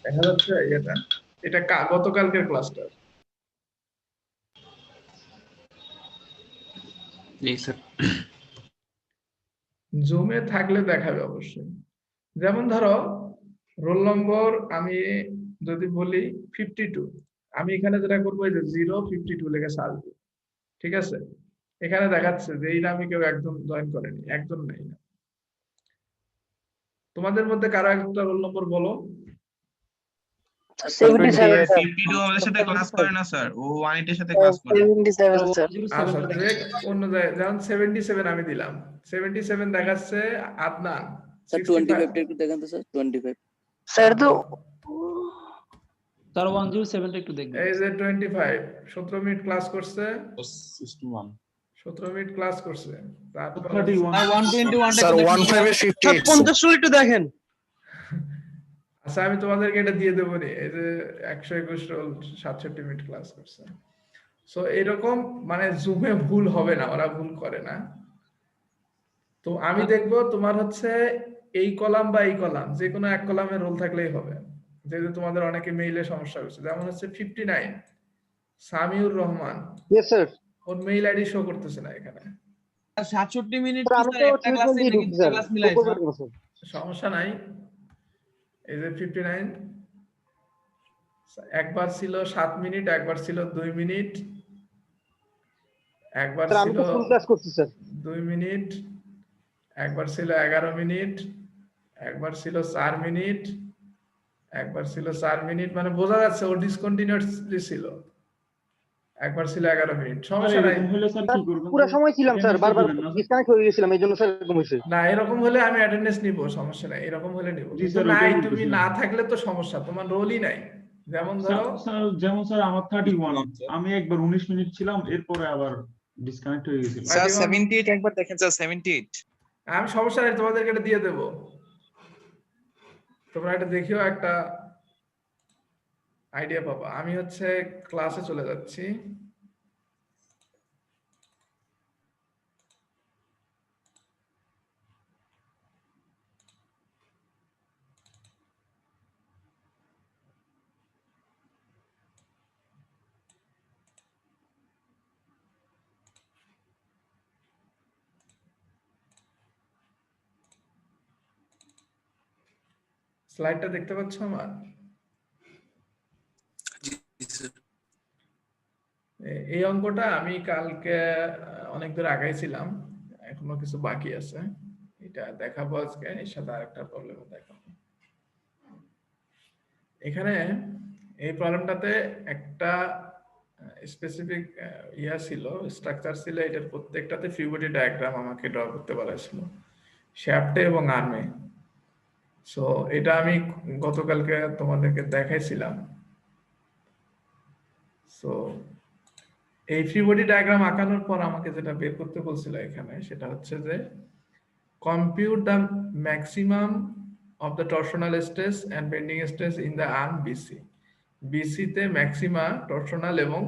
দেখা যাচ্ছে এটা গতকালকের ক্লাসটা। জি স্যার। জুমে থাকলে দেখাবে অবশ্যই। যেমন ধরো রোল নম্বর আমি যদি বলি 52, আমি এখানে যেটা করবো এই যে 052 লিখে সার্চ দিই, ঠিক আছে? এখানে দেখাচ্ছে যে এই নামে কেউ একজন জয়েন করেনি, একজন নাই। তোমাদের মধ্যে কারো একটা রোল নম্বর বলো। 77 স্যার। 52 আমাদের সাথে ক্লাস করে না স্যার, ও 180 এর সাথে ক্লাস করে। 77 স্যার। আচ্ছা ডিরেক্ট অন্য জায়গায়, যেমন 77 আমি দিলাম, 77 দেখাচ্ছে আদনান। স্যার 25 টা একটু দেখেন তো স্যার 25। স্যার তো স্যার 107 টা একটু দেখবেন। এই যে 25 17 মিনিট ক্লাস করছে, 61 17 মিনিট ক্লাস করছে। তারপর 121 স্যার 15 এ 58 50 একটু দেখেন। আচ্ছা আমি তোমাদেরকে এটা দিয়ে দেবো নি, এই যে 121 রোল 67 মিনিট ক্লাস করছে। সো এরকম মানে জুমে ভুল হবে না, ওরা ভুল করে না। তো আমি দেখবো তোমার হচ্ছে এই কলাম বা এই কলাম যে কোনো এক কলামে রোল থাকলেই হবে। যেহেতু তোমাদের অনেকে মেইলে সমস্যা হচ্ছে, যেমন হচ্ছে 59 সামিউর রহমান, ইয়েস স্যার। ওর মেইল আইডি শো করতেছে না এখানে। 67 মিনিট স্যার কি আমি স্যার তো একটা ক্লাসে ট্রিটমেন্ট নাকি দিই দুটো স্যার, ক্লাস মিলাই স্যার? সমস্যা নাই। এই যে 59 একবার ছিল 7 মিনিট, একবার ছিল 2 মিনিট, একবার স্যার আমি ছিল তো ফুল ক্লাস করছি স্যার। 2 মিনিট, একবার ছিল 11 মিনিট, একবার ছিল 4 মিনিট, একবার ছিল 4 মিনিট, মানে বোঝা যাচ্ছে ও ডিসকন্টিনিউয়াসলি ছিল। একবার ছিল 11 মিনিট, সমস্যা নাই। স্যার পুরো সময় ছিলাম স্যার, বারবার ডিসকানেক্ট হয়ে গেছিলাম, এই জন্য স্যার এরকম হয়েছে। না এরকম হলে আমি অ্যাটেন্ডেন্স নিব, সমস্যা নাই, এরকম হলে নিব। কিন্তু নাই, তুমি না থাকলে তো সমস্যা, তোমার রোলই নাই। যেমন ধরো যেমন স্যার আমার 31, আমি একবার 19 মিনিট ছিলাম, এরপরে আবার ডিসকানেক্ট হয়ে গেছিল। স্যার 78 একবার দেখেন স্যার 78। আমি সমস্যা নাই, তোমাদেরকে এটা দিয়ে দেবো, তোমরা এটা দেখিও একটা আইডিয়া পাবা। আমি হচ্ছে ক্লাসে চলে যাচ্ছি। স্লাইডটা দেখতে পাচ্ছ আমার? এই অঙ্কটা আমি কালকে অনেক দূর আগাইছিলাম, এখনো কিছু বাকি আছে, এটা দেখাবো আজকে। এর সাথে আরেকটা প্রবলেম দেখাবো। এখানে এই প্রবলেমটাতে একটা স্পেসিফিক ইয়া ছিল, স্ট্রাকচার ছিল, এটার প্রত্যেকটাতে ফ্রি বডি ডায়াগ্রাম আমাকে ড্র করতে বলা ছিল, শ্যাফটে এবং আর্মে। সো এটা আমি গতকালকে তোমাদেরকে দেখাইছিলাম। সো এই ফ্রি বডি ডায়াগ্রাম আঁকানোর পর আমাকে যেটা বের করতে বলছিল এখানে, সেটা হচ্ছে যে compute the maximum of the torsional stress and bending stress in the arm BC. BC তে ম্যাক্সিমা টরশনাল এবং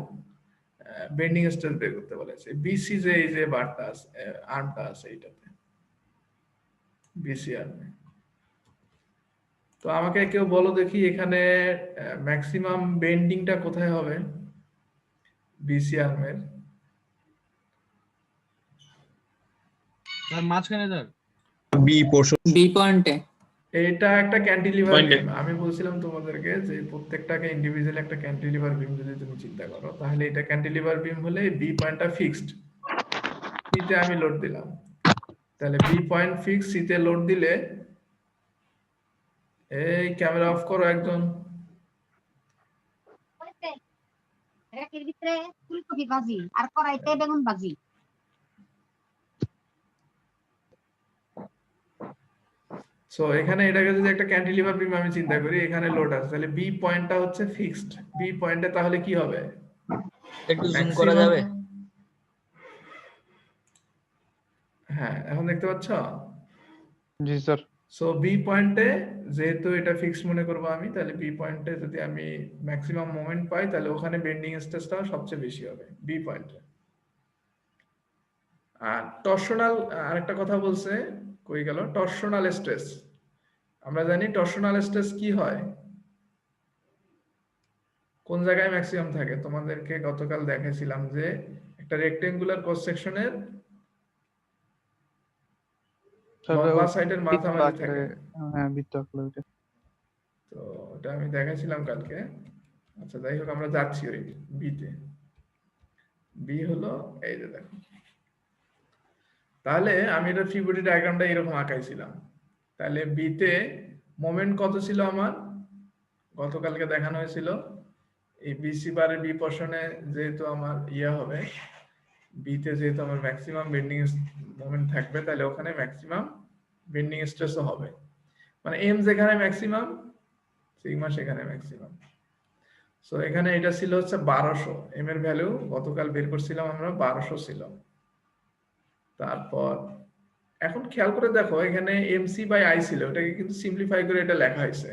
বেন্ডিং স্ট্রেস বের করতে বলেছে। বিসি যে এই যে বারটা আছে, আর্মটা আছে এইটাতে, বিসি আর্মে। তো আমাকে কেউ বলো দেখি এখানে ম্যাক্সিমাম বেন্ডিংটা কোথায় হবে বিসি আর্মের? স্যার মাঝখানে স্যার বি পোরশন, বি পয়েন্টে এটা একটা ক্যান্টিলিভার বিম। আমি বলছিলাম তোমাদেরকে যে প্রত্যেকটাকে ইন্ডিভিজুয়ালি একটা ক্যান্টিলিভার বিম যদি তুমি চিন্তা করো, তাহলে এটা ক্যান্টিলিভার বিম হলে বি পয়েন্টটা ফিক্সড, সি তে আমি লোড দিলাম, তাহলে বি পয়েন্ট ফিক্স, সি তে লোড দিলে, এই ক্যামেরা অফ করো একজন। এর ভিতরে ফুলকপি ভাজি আর কড়াইতে বেগুন ভাজি। সো এখানে এটাকে যদি একটা ক্যান্টিলিভার বিম আমি চিন্তা করি, এখানে লোড আছে, তাহলে বি পয়েন্টটা হচ্ছে ফিক্সড। বি পয়েন্টে তাহলে কি হবে? একটু জুম করা যাবে? হ্যাঁ এখন দেখতে পাচ্ছ? জি স্যার। সো বি পয়েন্টে যেহেতু এটা ফিক্সড মনে করবো আমি, তাহলে বি পয়েন্টে যদি আমি ম্যাক্সিমাম মোমেন্ট পাই, তাহলে ওখানে বেন্ডিং স্ট্রেসটাও সবচেয়ে বেশি হবে বি পয়েন্টে। আর টরশনাল আরেকটা কথা বলছে, কই গেল টরশনাল স্ট্রেস? আমরা জানি টরশনাল স্ট্রেস কি হয়, কোন জায়গায় ম্যাক্সিমাম থাকে? তোমাদেরকে গতকাল দেখাইছিলাম যে একটা রেক্টেঙ্গুলার ক্রস সেকশনের লম্বা সাইডের মাঝামাঝি থাকে। হ্যাঁ, বৃত্ত আঁকলে ওইটা। তো এটা আমি দেখাইছিলাম কালকে। আচ্ছা যাই হোক, আমরা যাচ্ছি ওই বিতে। বি হলো এই যে দেখো, তাহলে আমি এটা ফ্রি বডি ডায়াগ্রামটা এরকম আঁকাইছিলাম। তাহলে বিতে মোমেন্ট কত ছিল আমার? গতকালকে দেখানো হয়েছিল এই বিসি বারের বি পোর্শনে যেহেতু আমার হবে, বিতে যেহেতু আমার ম্যাক্সিমাম বেন্ডিং মোমেন্ট থাকবে, তাহলে ওখানে ম্যাক্সিমাম বেন্ডিং স্ট্রেসও হবে। মানে এম যেখানে ম্যাক্সিমাম, সিগমা সেখানে ম্যাক্সিমাম। সো এখানে এটা ছিল হচ্ছে 1200, এম এর ভ্যালু গতকাল বের করছিলাম আমরা, 1200 ছিল। তারপর এখন খেয়াল করে দেখো, এখানে এমসি বাই আই ছিল, এটাকে কিন্তু সিম্পলিফাই করে এটা লেখা হয়েছে।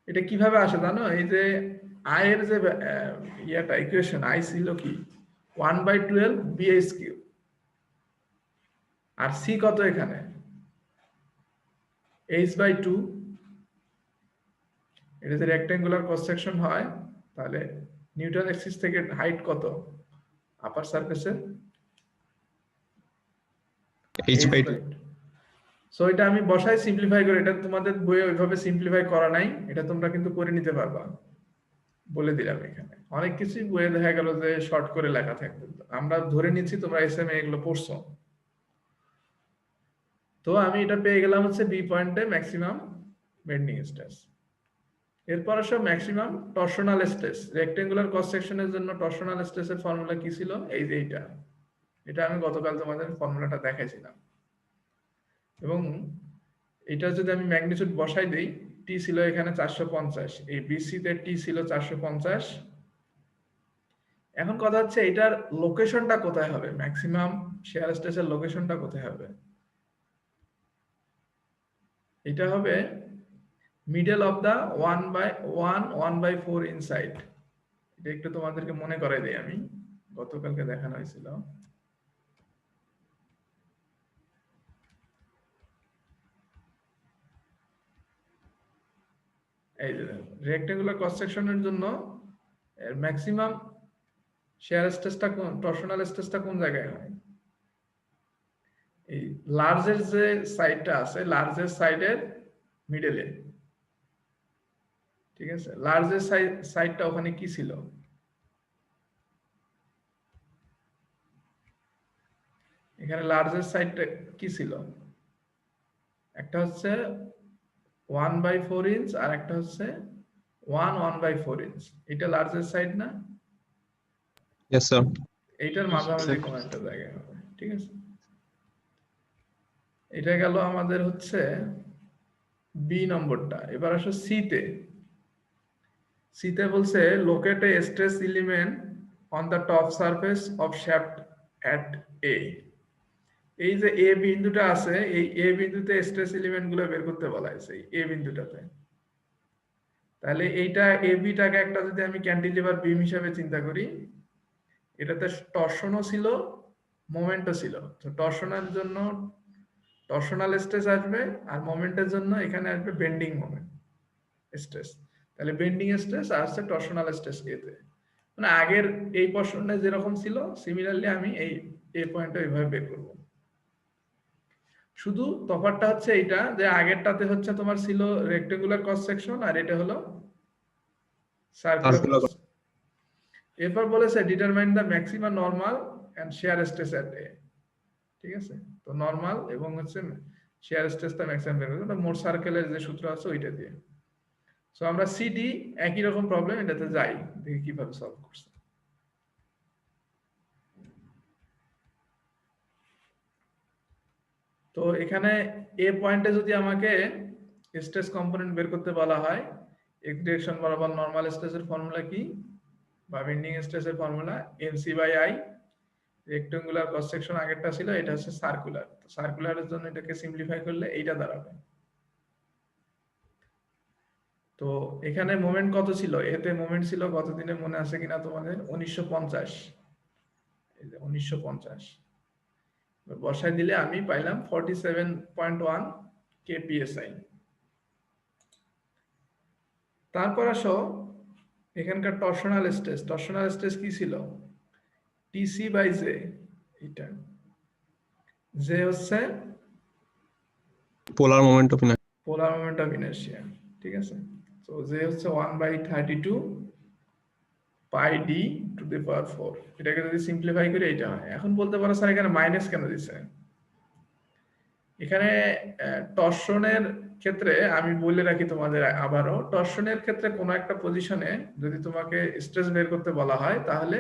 এটা কিভাবে আসে জানো? এই যে আই এর যে ইকুয়েশন, আই ছিল কি 1/12 বিএস কিউ, আর সি কত এখানে h/2। এটা যে রেক্টেঙ্গুলার ক্রস সেকশন হয়, তাহলে নিউটন অ্যাক্সিস থেকে হাইট কত আপার সারফেসের? h/2। সো এটা আমি বসাই সিম্পলিফাই করে, এটা তোমাদের বইয়ে ওইভাবে সিম্পলিফাই করা নাই, এটা তোমরা কিন্তু করে নিতে পারবা, বলে দিলাম। এখানে অনেক কিছুই বইয়ে দেখা গেল যে শর্ট করে লেখা থাকবে, আমরা ধরে নিচ্ছি তোমরা এসএমএ এগুলো পড়ছো। তো আমি এটা পেয়ে গেলাম হচ্ছে বি পয়েন্টে ম্যাক্সিমাম বেন্ডিং স্ট্রেস। এরপর আসো maximum torsional stress. Rectangular cross সেকশনের জন্য টরশনাল স্ট্রেসের ফর্মুলা কি ছিল? এই যে এটা আমি গতকাল তোমাদের ফর্মুলাটা দেখাইছিলাম। এবং এটা যদি আমি ম্যাগনিটিউড বসাই দেই, টি ছিল এখানে 450, এই বিসি তে টি ছিল 450। এখন কথা হচ্ছে এটার লোকেশনটা কোথায় হবে? ম্যাক্সিমাম শিয়ার স্ট্রেসের লোকেশনটা কোথায় হবে? এটা হবে মিডল অফ দা 1/4 ইনসাইড। এটা একটু তোমাদেরকে মনে করাই দেই, আমি গতকালকে দেখানো হয়েছিল। এই যে রেক্টেঙ্গুলার ক্রস সেকশনের জন্য ম্যাক্সিমাম শিয়ার স্ট্রেসটা কোন, টরশনাল স্ট্রেসটা কোন জায়গায় হয়? এই লার্জের যে সাইডটা আছে, লার্জের সাইডের মিডলে, ঠিক আছে? লার্জের সাইডটা ওখানে কি ছিল? এখানে লার্জের সাইডটা কি ছিল? একটা হচ্ছে 1/4 ইঞ্চ আর একটা হচ্ছে 1/4 ইঞ্চ। এটা লার্জের সাইড না? Yes sir। এইটার মাঝামাঝি কোন একটা জায়গায় হবে, ঠিক আছে? এটা গেল আমাদের হচ্ছে বি নম্বরটা। এবার আসো সিতে। সিতে বলছে locate a stress element on the top surface of shaft at A. এই যে এ বিন্দুটা আছে, এই এ বিন্দুতে স্ট্রেস এলিমেন্ট গুলো বের করতে বলা হয়েছে এ বিন্দুটাতে। তাহলে এইটা এ বিটাকে একটা যদি আমি ক্যান্টিলিভার বিম হিসাবে চিন্তা করি, এটাতে টর্শনও ছিল, মোমেন্টও ছিল। তো টর্শনের জন্য টর্শনাল স্ট্রেস আসবে, আর মোমেন্টের জন্য এখানে আসবে বেন্ডিং মোমেন্ট স্ট্রেস। তাহলে বেন্ডিং স্ট্রেস আসছে টর্শনাল স্ট্রেস এতে, মানে আগের এই পোরশনে যেরকম ছিল সিমিলারলি আমি এই পয়েন্টটা এইভাবে বের করব। শুধু তফাৎটা হচ্ছে এইটা যে আগেরটাতে হচ্ছে তোমার ছিল রেক্টেঙ্গুলার ক্রস সেকশন, আর এটা হলো সার্কুলার। এরপর বলেছে determine the maximum normal and shear stress at A, ঠিক আছে? তো নরমাল এবং হচ্ছে শিয়ার স্ট্রেসটা ম্যাক্সিমাম বের করব, মোট সার্কেলের যে সূত্র আছে ওইটা দিয়ে। সো আমরা সিডি একই রকম প্রবলেম, এটাতে যাই দেখি কিভাবে সলভ করছে। তো এখানে এ পয়েন্টে যদি আমাকে স্ট্রেস কম্পোনেন্ট বের করতে বলা হয়, এক্স ডিরেকশন বরাবর নরমাল স্ট্রেসের ফর্মুলা কি, বা বেন্ডিং স্ট্রেসের formula mc/i। Rectangular cross section আগেরটা ছিল, এটা হচ্ছে সার্কুলার। তো সার্কুলারের জন্য এটাকে সিম্পলিফাই করলে এইটা দাঁড়াবে। তো এখানে মোমেন্ট কত ছিল? এতে মোমেন্ট ছিল কতদিনে মনে আছে কিনা তোমাদের? 1950। এই যে 1950 বসাই দিলে আমি পাইলাম 47.1 kpsi। তারপর আসো এখানকার টর্শনাল স্ট্রেস কি ছিল? টিসি বাই জে, এটা জে হচ্ছে Polar moment of inertia. Polar moment of inertia, ঠিক আছে? তো জে হচ্ছে 1/32 পাই ডি টু দি পাওয়ার 4। এটাকে যদি সিম্পলিফাই করি এটা হয়। এখন বলতে পারো স্যার এখানে মাইনাস কেন দিছে? এখানে টর্শনের ক্ষেত্রে আমি বলে রাখি তোমাদের আবারও, টর্শনের ক্ষেত্রে কোনো একটা পজিশনে যদি তোমাকে স্ট্রেস বের করতে বলা হয় তাহলে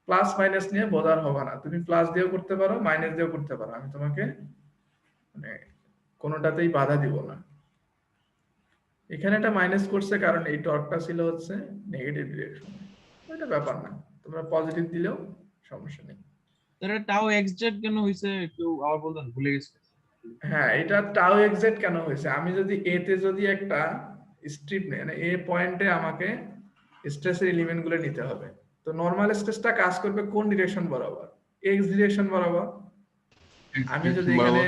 প্লাস মাইনাস নিয়ে বোঝার হবে না, তুমি প্লাস দিয়েও করতে পারো মাইনাস দিয়েও করতে পারো, আমি তোমাকে মানে কোনোটাতেই বাধা দিব না। এখানে এটা মাইনাস করছে কারণ এই টর্কটা ছিল হচ্ছে নেগেটিভ ডিরেকশন, এটা ব্যাপার না, তোমরা পজিটিভ দিলেও সমস্যা নেই। স্যার টাও এক্সজেট কেন হইছে একটু আবার বলতেন, ভুলে গেছি। হ্যাঁ, এটা টাও এক্সাক্ট কেন হয়েছে? আমি যদি এ তে যদি একটা স্ট্রিপ নেই, মানে এ পয়েন্টে আমাকে স্ট্রেসের এলিমেন্ট গুলো নিতে হবে, তো নরমাল স্ট্রেসটা কাজ করবে কোন ডিরেকশন বরাবর? এক্স ডিরেকশন বরাবর। আমি যদি এখানে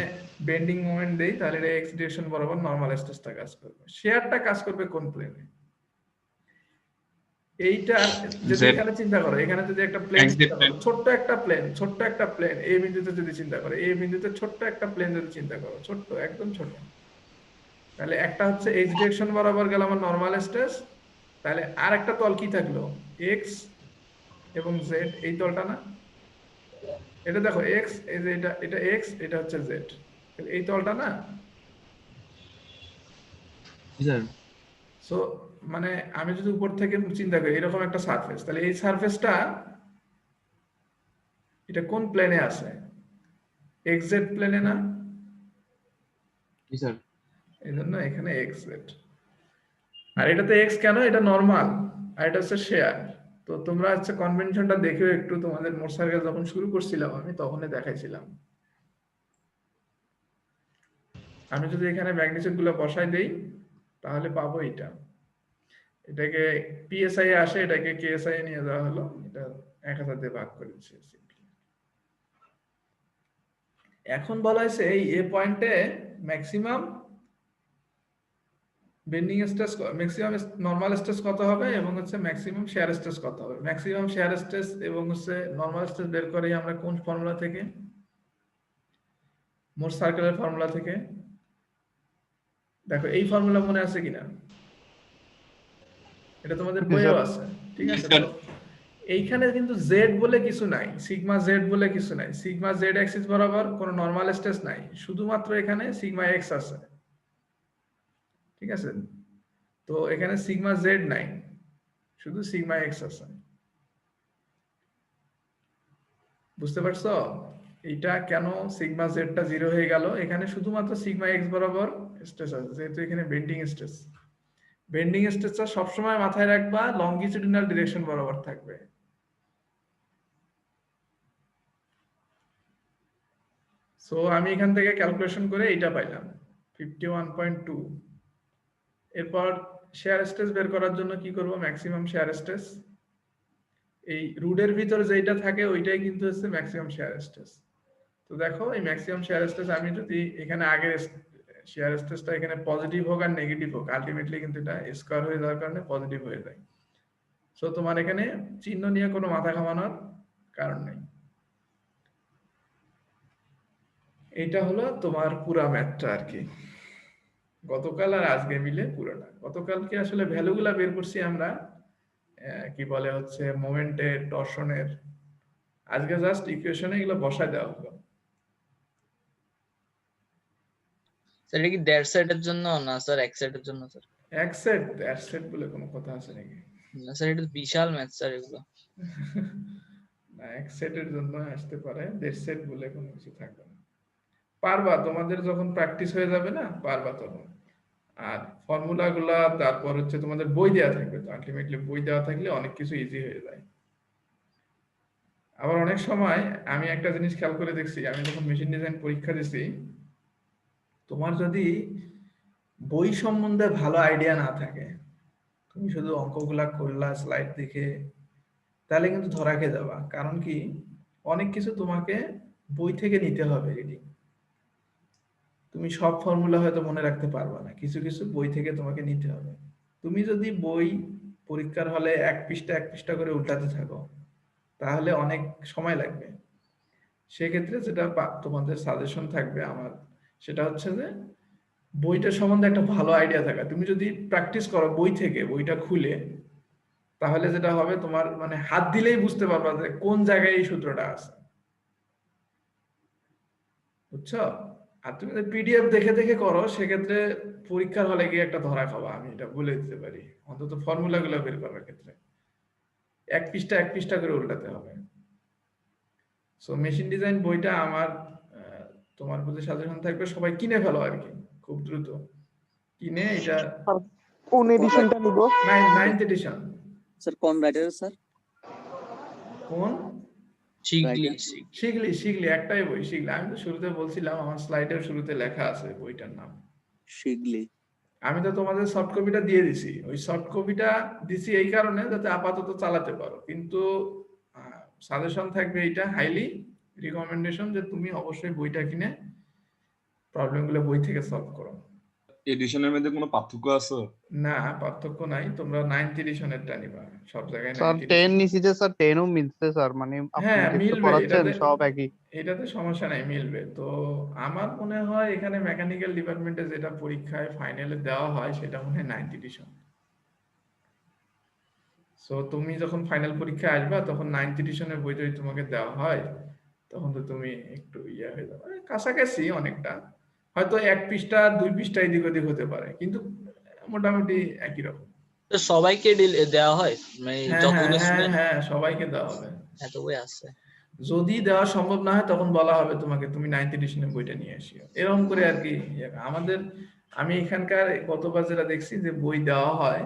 বেন্ডিং মোমেন্ট দেই তাহলে এটা এক্স ডিরেকশন বরাবর নরমাল স্ট্রেসটা কাজ করবে। শেয়ারটা কাজ করবে কোন প্লেনে? এইটা যদি এখানে চিন্তা করো, এখানে যদি একটা প্লেন, ছোট্ট একটা প্লেন এই বিন্দুতে যদি চিন্তা করো, এই বিন্দুতে ছোট্ট একটা প্লেন যদি চিন্তা করো, ছোট্ট একদম ছোট, তাহলে একটা হচ্ছে এক্স ডিরেকশন বরাবর গেল আমার নরমাল স্ট্রেস, তাহলে আর একটা তল কি থাকলো? এক্স এবং জেড, এই তলটা না? এটা দেখো এক্স, এই যে এটা এক্স, এটা হচ্ছে জেড, এই তলটা না? স্যার সো মানে আমি যদি উপর থেকে চিন্তা করি এরকম একটা সারফেস, তাহলে এই সারফেসটা এটা কোন প্লেনে আছে? এক্স জেড প্লেনে না? স্যার এই জন্য এখানে এক্স জেড। আর এটাতে এক্স কেন? এটা নরমাল, আর এটা হচ্ছে শেয়ার। তো তোমরা হচ্ছে কনভেনশনটা দেখেও একটু, তোমাদের মোট সার্কেল যখন শুরু করছিলাম আমি তখনই দেখাইছিলাম। আমি যদি এখানে ম্যাগনিটিউড গুলো বসাই দেই তাহলে পাবো এটা, এটাকে পিএসআই এ আসে, এটাকে কেএসআই এ নিয়ে যাওয়া হলো, এটা 1000 দিয়ে ভাগ করে দিচ্ছি। এখন বলা হয়েছে এই এ পয়েন্টে maximum bending stress, maximum normal stress কত হবে এবং হচ্ছে ম্যাক্সিমাম শেয়ার স্ট্রেস কত হবে। ম্যাক্সিমাম শেয়ার স্ট্রেস এবং হচ্ছে নরমাল স্ট্রেস বের করি আমরা কোন ফর্মুলা থেকে? মোট সার্কেলের ফর্মুলা থেকে। দেখো এই ফর্মুলা মনে আছে কিনা? এটা তোমাদের বইয়েও আছে, ঠিক আছে? তো এইখানে কিন্তু জেড বলে কিছু নাই, সিগমা জেড বলে কিছু নাই, সিগমা জেড অ্যাক্সিস বরাবর কোনো নরমাল স্ট্রেস নাই, শুধুমাত্র এখানে সিগমা এক্স আছে, ঠিক আছে? তো এখানে সিগমা জেড নাই, শুধু সিগমা এক্স আছে। বুঝতে পারছো এইটা কেন সিগমা জেডটা 0 হয়ে গেল? এখানে শুধুমাত্র সিগমা এক্স বরাবর স্ট্রেস আছে, যেহেতু এখানে বেন্ডিং স্ট্রেস। বেন্ডিং স্ট্রেসটা সবসময় মাথায় রাখবা লংগিটিউডিনাল ডিরেকশন বরাবর থাকবে। সো আমি এখান থেকে ক্যালকুলেশন করে এইটা পাইলাম 51.2। এরপর শেয়ার স্ট্রেস বের করার জন্য কি করব? ম্যাক্সিমাম শেয়ার স্ট্রেস, এই রুডের ভিতর যেটা থাকে ওইটাই কিন্তু হচ্ছে ম্যাক্সিমাম শেয়ার স্ট্রেস। তো দেখো এই ম্যাক্সিমাম শেয়ার স্ট্রেস আমি যদি এখানে আগের শেয়ার স্ট্রেসটা এখানে পজিটিভ হোক আর নেগেটিভ হোক, আলটিমেটলি কিন্তু এটা স্কয়ার হয়ে যাওয়ার কারণে পজিটিভ হয়ে যায়। সো তোমার এখানে চিহ্ন নিয়ে কোনো মাথা ঘামানোর কারণ নেই। এটা হলো তোমার পুরা ম্যাথটা আর কি, গতকাল আর আজকে মিলে পুরোটা। গতকালকে আসলে ভ্যালুগুলা বের করছি আমরা, কি বলে হচ্ছে মোমেন্টের, টর্শনের। আজকে জাস্ট ইকুয়েশনে এগুলো বসায় দেওয়া হলো। স্যার এটা কি দেড় সেটের জন্য না স্যার এক সেটের জন্য স্যার? এক সেট এক সেট বলে কোনো কথা আছে নাকি? না স্যার এটা বিশাল ম্যাথ স্যার এগুলো। না, এক সেটের জন্য আসতে পারে, দেড় সেট বলে কোনো কিছু থাকবে না। পারবা, তোমাদের যখন প্র্যাকটিস হয়ে যাবে না পারবা তখন। আর ফর্মুলা গুলা তারপর হচ্ছে তোমাদের বই দেওয়া থাকবে, তো আলটিমেটলি বই দেওয়া থাকলে অনেক কিছু ইজি হয়ে যায়। আবার অনেক সময় আমি একটা জিনিস খেয়াল করে দেখছি, আমি যখন মেশিন ডিজাইন পরীক্ষা দিছি, তোমার যদি বই সম্বন্ধে ভালো আইডিয়া না থাকে, তুমি শুধু অঙ্কগুলা করলা স্লাইড দেখে, তাহলে কিন্তু ধরা খেয়ে যাবা। কারণ কি, অনেক কিছু তোমাকে বই থেকে নিতে হবে রিডিং। তুমি সব ফর্মুলা হয়তো মনে রাখতে পারবা না, কিছু কিছু বই থেকে তোমাকে নিতে হবে। তুমি যদি বই পরীক্ষার হলে এক পৃষ্ঠা করে উল্টাতে থাকো তাহলে অনেক সময় লাগবে। সেক্ষেত্রে যেটা তোমাদের সাজেশন থাকবে আমার, সেটা হচ্ছে যে বইটা সম্বন্ধে একটা ভালো আইডিয়া থাকা। তুমি যদি প্র্যাকটিস করো বই থেকে, বইটা খুলে, তাহলে যেটা হবে তোমার মানে হাত দিলেই বুঝতে পারবা যে কোন জায়গায় এই সূত্রটা আছে, বুঝছো? আর তুমি যদি পিডিএফ দেখে দেখে করো সেক্ষেত্রে পরীক্ষার হলে গিয়ে একটা ধরা খাবা, আমি এটা বলে দিতে পারি। অন্তত ফর্মুলা গুলো বের করার ক্ষেত্রে এক পৃষ্ঠা করে উল্টাতে হবে। সো মেশিন ডিজাইন বইটা আমার তোমার প্রতি সাজেশন থাকবে, সবাই কিনে ফেলো আর কি, খুব দ্রুত কিনে এটা। কোন এডিশনটা নিব? 9th edition. স্যার কোন রাইটার স্যার? কোন? শিগলি একটাই বই, শিগলি। আমি তো শুরুতে বলছিলাম, আমার স্লাইডের শুরুতে লেখা আছে বইটার নাম শিগলি। আমি তো তোমাদের সফট কপিটা দিয়ে দিছি। ওই সফট কপিটা দিছি এই কারণে যাতে আপাতত চালাতে পারো, কিন্তু সাজেশন থাকবে এইটা, হাইলি রিকমেন্ডেশন যে তুমি অবশ্যই বইটা কিনে প্রবলেমগুলো বই থেকে সলভ করো। এডিশনের মধ্যে কোনো পার্থক্য আছে? না, পার্থক্য নাই। তোমরা 9th এডিশনেরটা নিবা, সব জায়গায় স্যার 10 নিছি যে স্যার 10 ও মিলছে স্যার, মানে আপনি হ্যাঁ যেটা মিলবে, পড়াচ্ছেন সব একই। এটাতে সমস্যা নাই, মিলবে। তো আমার মনে হয় এখানে মেকানিক্যাল ডিপার্টমেন্টে যেটা পরীক্ষায় ফাইনালে দেওয়া হয় সেটা মনে হয় 9th এডিশন। সো তুমি যখন ফাইনাল পরীক্ষায় আসবা তখন 9th এডিশনের বই যদি তোমাকে দেওয়া হয় তখন তো তুমি একটু ইয়া হয়ে যাবে, কাছাকাছি অনেকটা, হয়তো 1 পৃষ্ঠা 2 পৃষ্ঠা এদিক ওদিক হতে পারে, কিন্তু মোটামুটি একই রকম। তো সবাইকে দেওয়া হয় মানে যতগুলো স্টুডেন্ট? হ্যাঁ সবাইকে দেওয়া হবে। এত বই আছে। যদি দেওয়া সম্ভব না হয় তখন বলা হবে তোমাকে তুমি 9th এডিশনের বইটা নিয়ে আসিও, এরকম করে আর কি। আমাদের আমি এখানকার গতবার যেটা দেখছি যে বই দেওয়া হয়,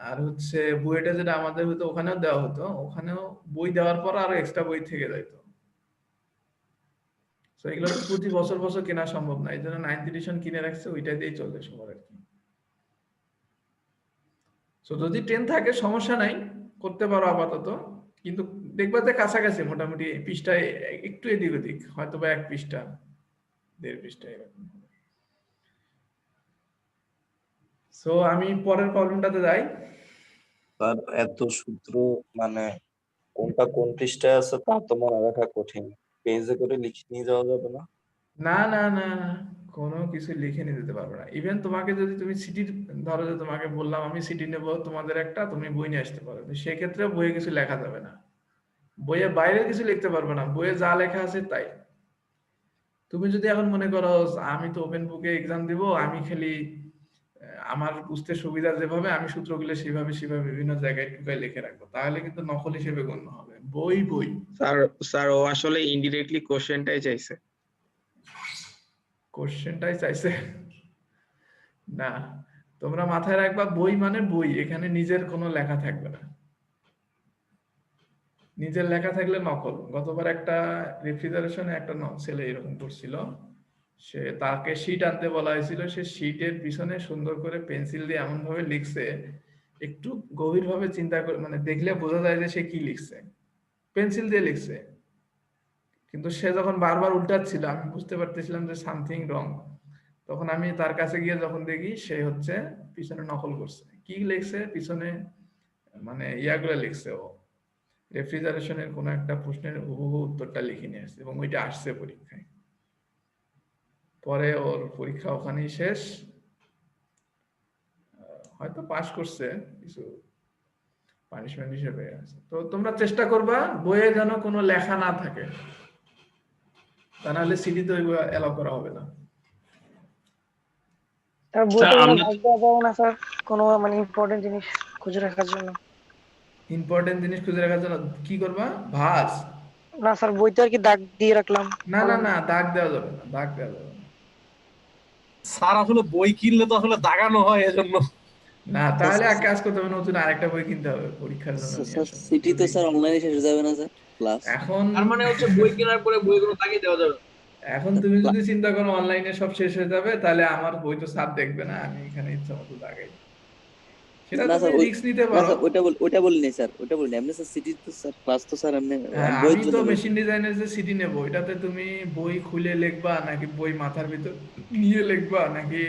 আর হচ্ছে বইটা যেটা আমাদের হতো ওখানেও দেওয়া হতো, ওখানেও বই দেওয়ার পর আরো এক্সট্রা বই থেকে যাইতো। তো এগুলো তো প্রতি বছর বছর কেনা সম্ভব না, এই জন্য 9th এডিশন কিনে রাখছে, ওইটা দিয়েই চলবে সবার আর কি। তো যদি 10 থাকে সমস্যা নাই, করতে পারো আপাতত, কিন্তু দেখবা যে কাছাকাছি মোটামুটি পৃষ্ঠায় একটু এদিক ওদিক, হয়তো বা 1 পৃষ্ঠা 1.5 পৃষ্ঠা এরকম। সো আমি পরের প্রবলেমটাতে যাই। স্যার এত সূত্র মানে কোনটা কোন পৃষ্ঠায় আছে তা তো মনে রাখা কঠিন, পেজে করে লিখে নিয়ে যাওয়া যাবে না? না না না, কোনো কিছু লিখে নিয়ে যেতে পারবে না। ইভেন তোমাকে যদি তুমি সিটি, ধরো যে তোমাকে বললাম আমি সিটি নেব তোমাদের একটা, তুমি বই নিয়ে আসতে পারো, সেক্ষেত্রে বইয়ে কিছু লেখা যাবে না, বইয়ে বাইরে কিছু লিখতে পারবে না, বইয়ে যা লেখা আছে তাই। তুমি যদি এখন মনে করো আমি তো ওপেন বুকে এক্সাম দিব, আমি খালি আমার বুঝতে সুবিধা যেভাবে আমি সূত্রগুলো সেভাবে বিভিন্ন জায়গায় টুকাই লিখে রাখবো, তাহলে কিন্তু নকল হিসেবে গণ্য হবে। বই স্যার ও আসলে ইনডিরেক্টলি কোশ্চেনটাই চাইছে। কোশ্চেনটাই চাইছে না, তোমরা মাথায় রাখবা বই মানে বই, এখানে নিজের কোনো লেখা থাকবে না। নিজের লেখা থাকলে নকল। গতবার একটা রেফ্রিজারেশনে একটা ছেলে এরকম করছিল, সে তাকে শীট আনতে বলা হয়েছিল, সে শীটের পিছনে সুন্দর করে পেন্সিল দিয়ে এমন ভাবে লিখছে, একটু গভীর ভাবে চিন্তা করে মানে দেখলে বোঝা যায় যে সে কি লিখছে, পেন্সিল দিয়ে লিখছে। কিন্তু সে যখন বারবার উল্টাচ্ছিল আমি বুঝতে পারতেছিলাম যে সামথিং রং। তখন আমি তার কাছে গিয়ে যখন দেখি সে হচ্ছে পিছনে নকল করছে, কি লিখছে পিছনে মানে ইয়াগুলো লিখছে, ও রেফ্রিজারেশনের কোন একটা প্রশ্নের হুবহু উত্তরটা লিখে নিয়ে আসছে এবং ওইটা আসছে পরীক্ষায়। পরে ওর পরীক্ষা ওখানেই শেষ, হয়তো পাস করছে, কিছু পানিশমেন্ট হিসেবে আছে। তো তোমরা চেষ্টা করবা বইয়ে যেন কোনো লেখা না থাকে, তা নাহলে সিডি তো এলাও করা হবে না। স্যার বইটা ভাগ দেওয়া যাবে না স্যার, কোনো মানে ইম্পর্টেন্ট জিনিস খুঁজে রাখার জন্য? ইম্পর্টেন্ট জিনিস খুঁজে রাখার জন্য কি করবা? ভাঁজ? না স্যার বইতে আর কি দাগ দিয়ে রাখলাম। না না না, দাগ দেওয়া যাবে না, দাগ দেওয়া যাবে না। স্যার আসলে বই কিনলে তো আসলে দাগানো হয় এজন্য। না, তাহলে এক কাজ করতে হবে, নতুন আরেকটা বই কিনতে হবে পরীক্ষার জন্য। সিটি তো স্যার অনলাইনে শেষ হয়ে যাবে না স্যার ক্লাস? এখন তার মানে হচ্ছে বই কেনার পরে বইগুলো দাগিয়ে দেওয়া যাবে। এখন তুমি যদি চিন্তা করো অনলাইনে সব শেষ হয়ে যাবে, তাহলে আমার বই তো স্যার দেখবে না, আমি এখানে ইচ্ছা মতো দাগাই, সেটা তুমি রিস্ক নিতে পারো। ওটা বলিনি স্যার, ওটা বলিনি এমনি স্যার সিটি তো স্যার ক্লাস তো স্যার এমনি আমি তো মেশিন ডিজাইনের যে সিডি নেব, এটাতে তুমি বই খুলে লিখবা নাকি বই মাথার ভিতর নিয়ে লিখবা নাকি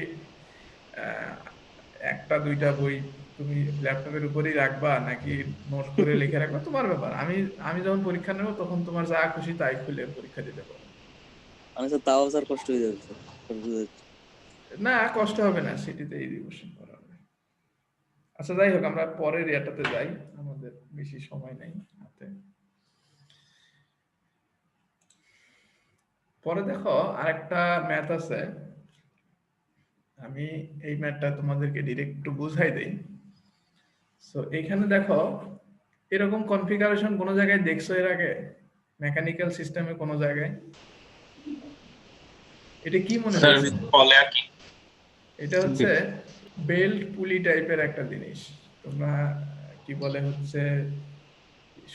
একটা দুইটা বই তুমি ল্যাপটপের উপরেই রাখবা নাকি নোট করে লিখে রাখবা তোমার ব্যাপার। আমি আমি যখন পরীক্ষা নেবো তখন তোমার যা খুশি তাই খুলে পরীক্ষা দিতে পারো। মানে স্যার তাও স্যার কষ্ট হয়ে যাবে স্যার। না কষ্ট হবে না, সিটিতে এই রিভিশন করা হবে। আচ্ছা যাই হোক, আমরা পরের ইয়াটাতে যাই, আমাদের বেশি সময় নেই হাতে। পরে দেখো আরেকটা ম্যাথ আছে, আমি এই ম্যাথটা তোমাদেরকে ডিরেক্ট একটু বুঝাই দেই। সো এখানে দেখো এরকম কনফিগারেশন কোনো জায়গায় দেখছো এর আগে মেকানিক্যাল সিস্টেমে কোনো জায়গায়? এটা কি মনে স্যার হচ্ছে? বলে আর কি এটা হচ্ছে বেল্ট পুলি টাইপের একটা জিনিস, তোমরা কি বলে হচ্ছে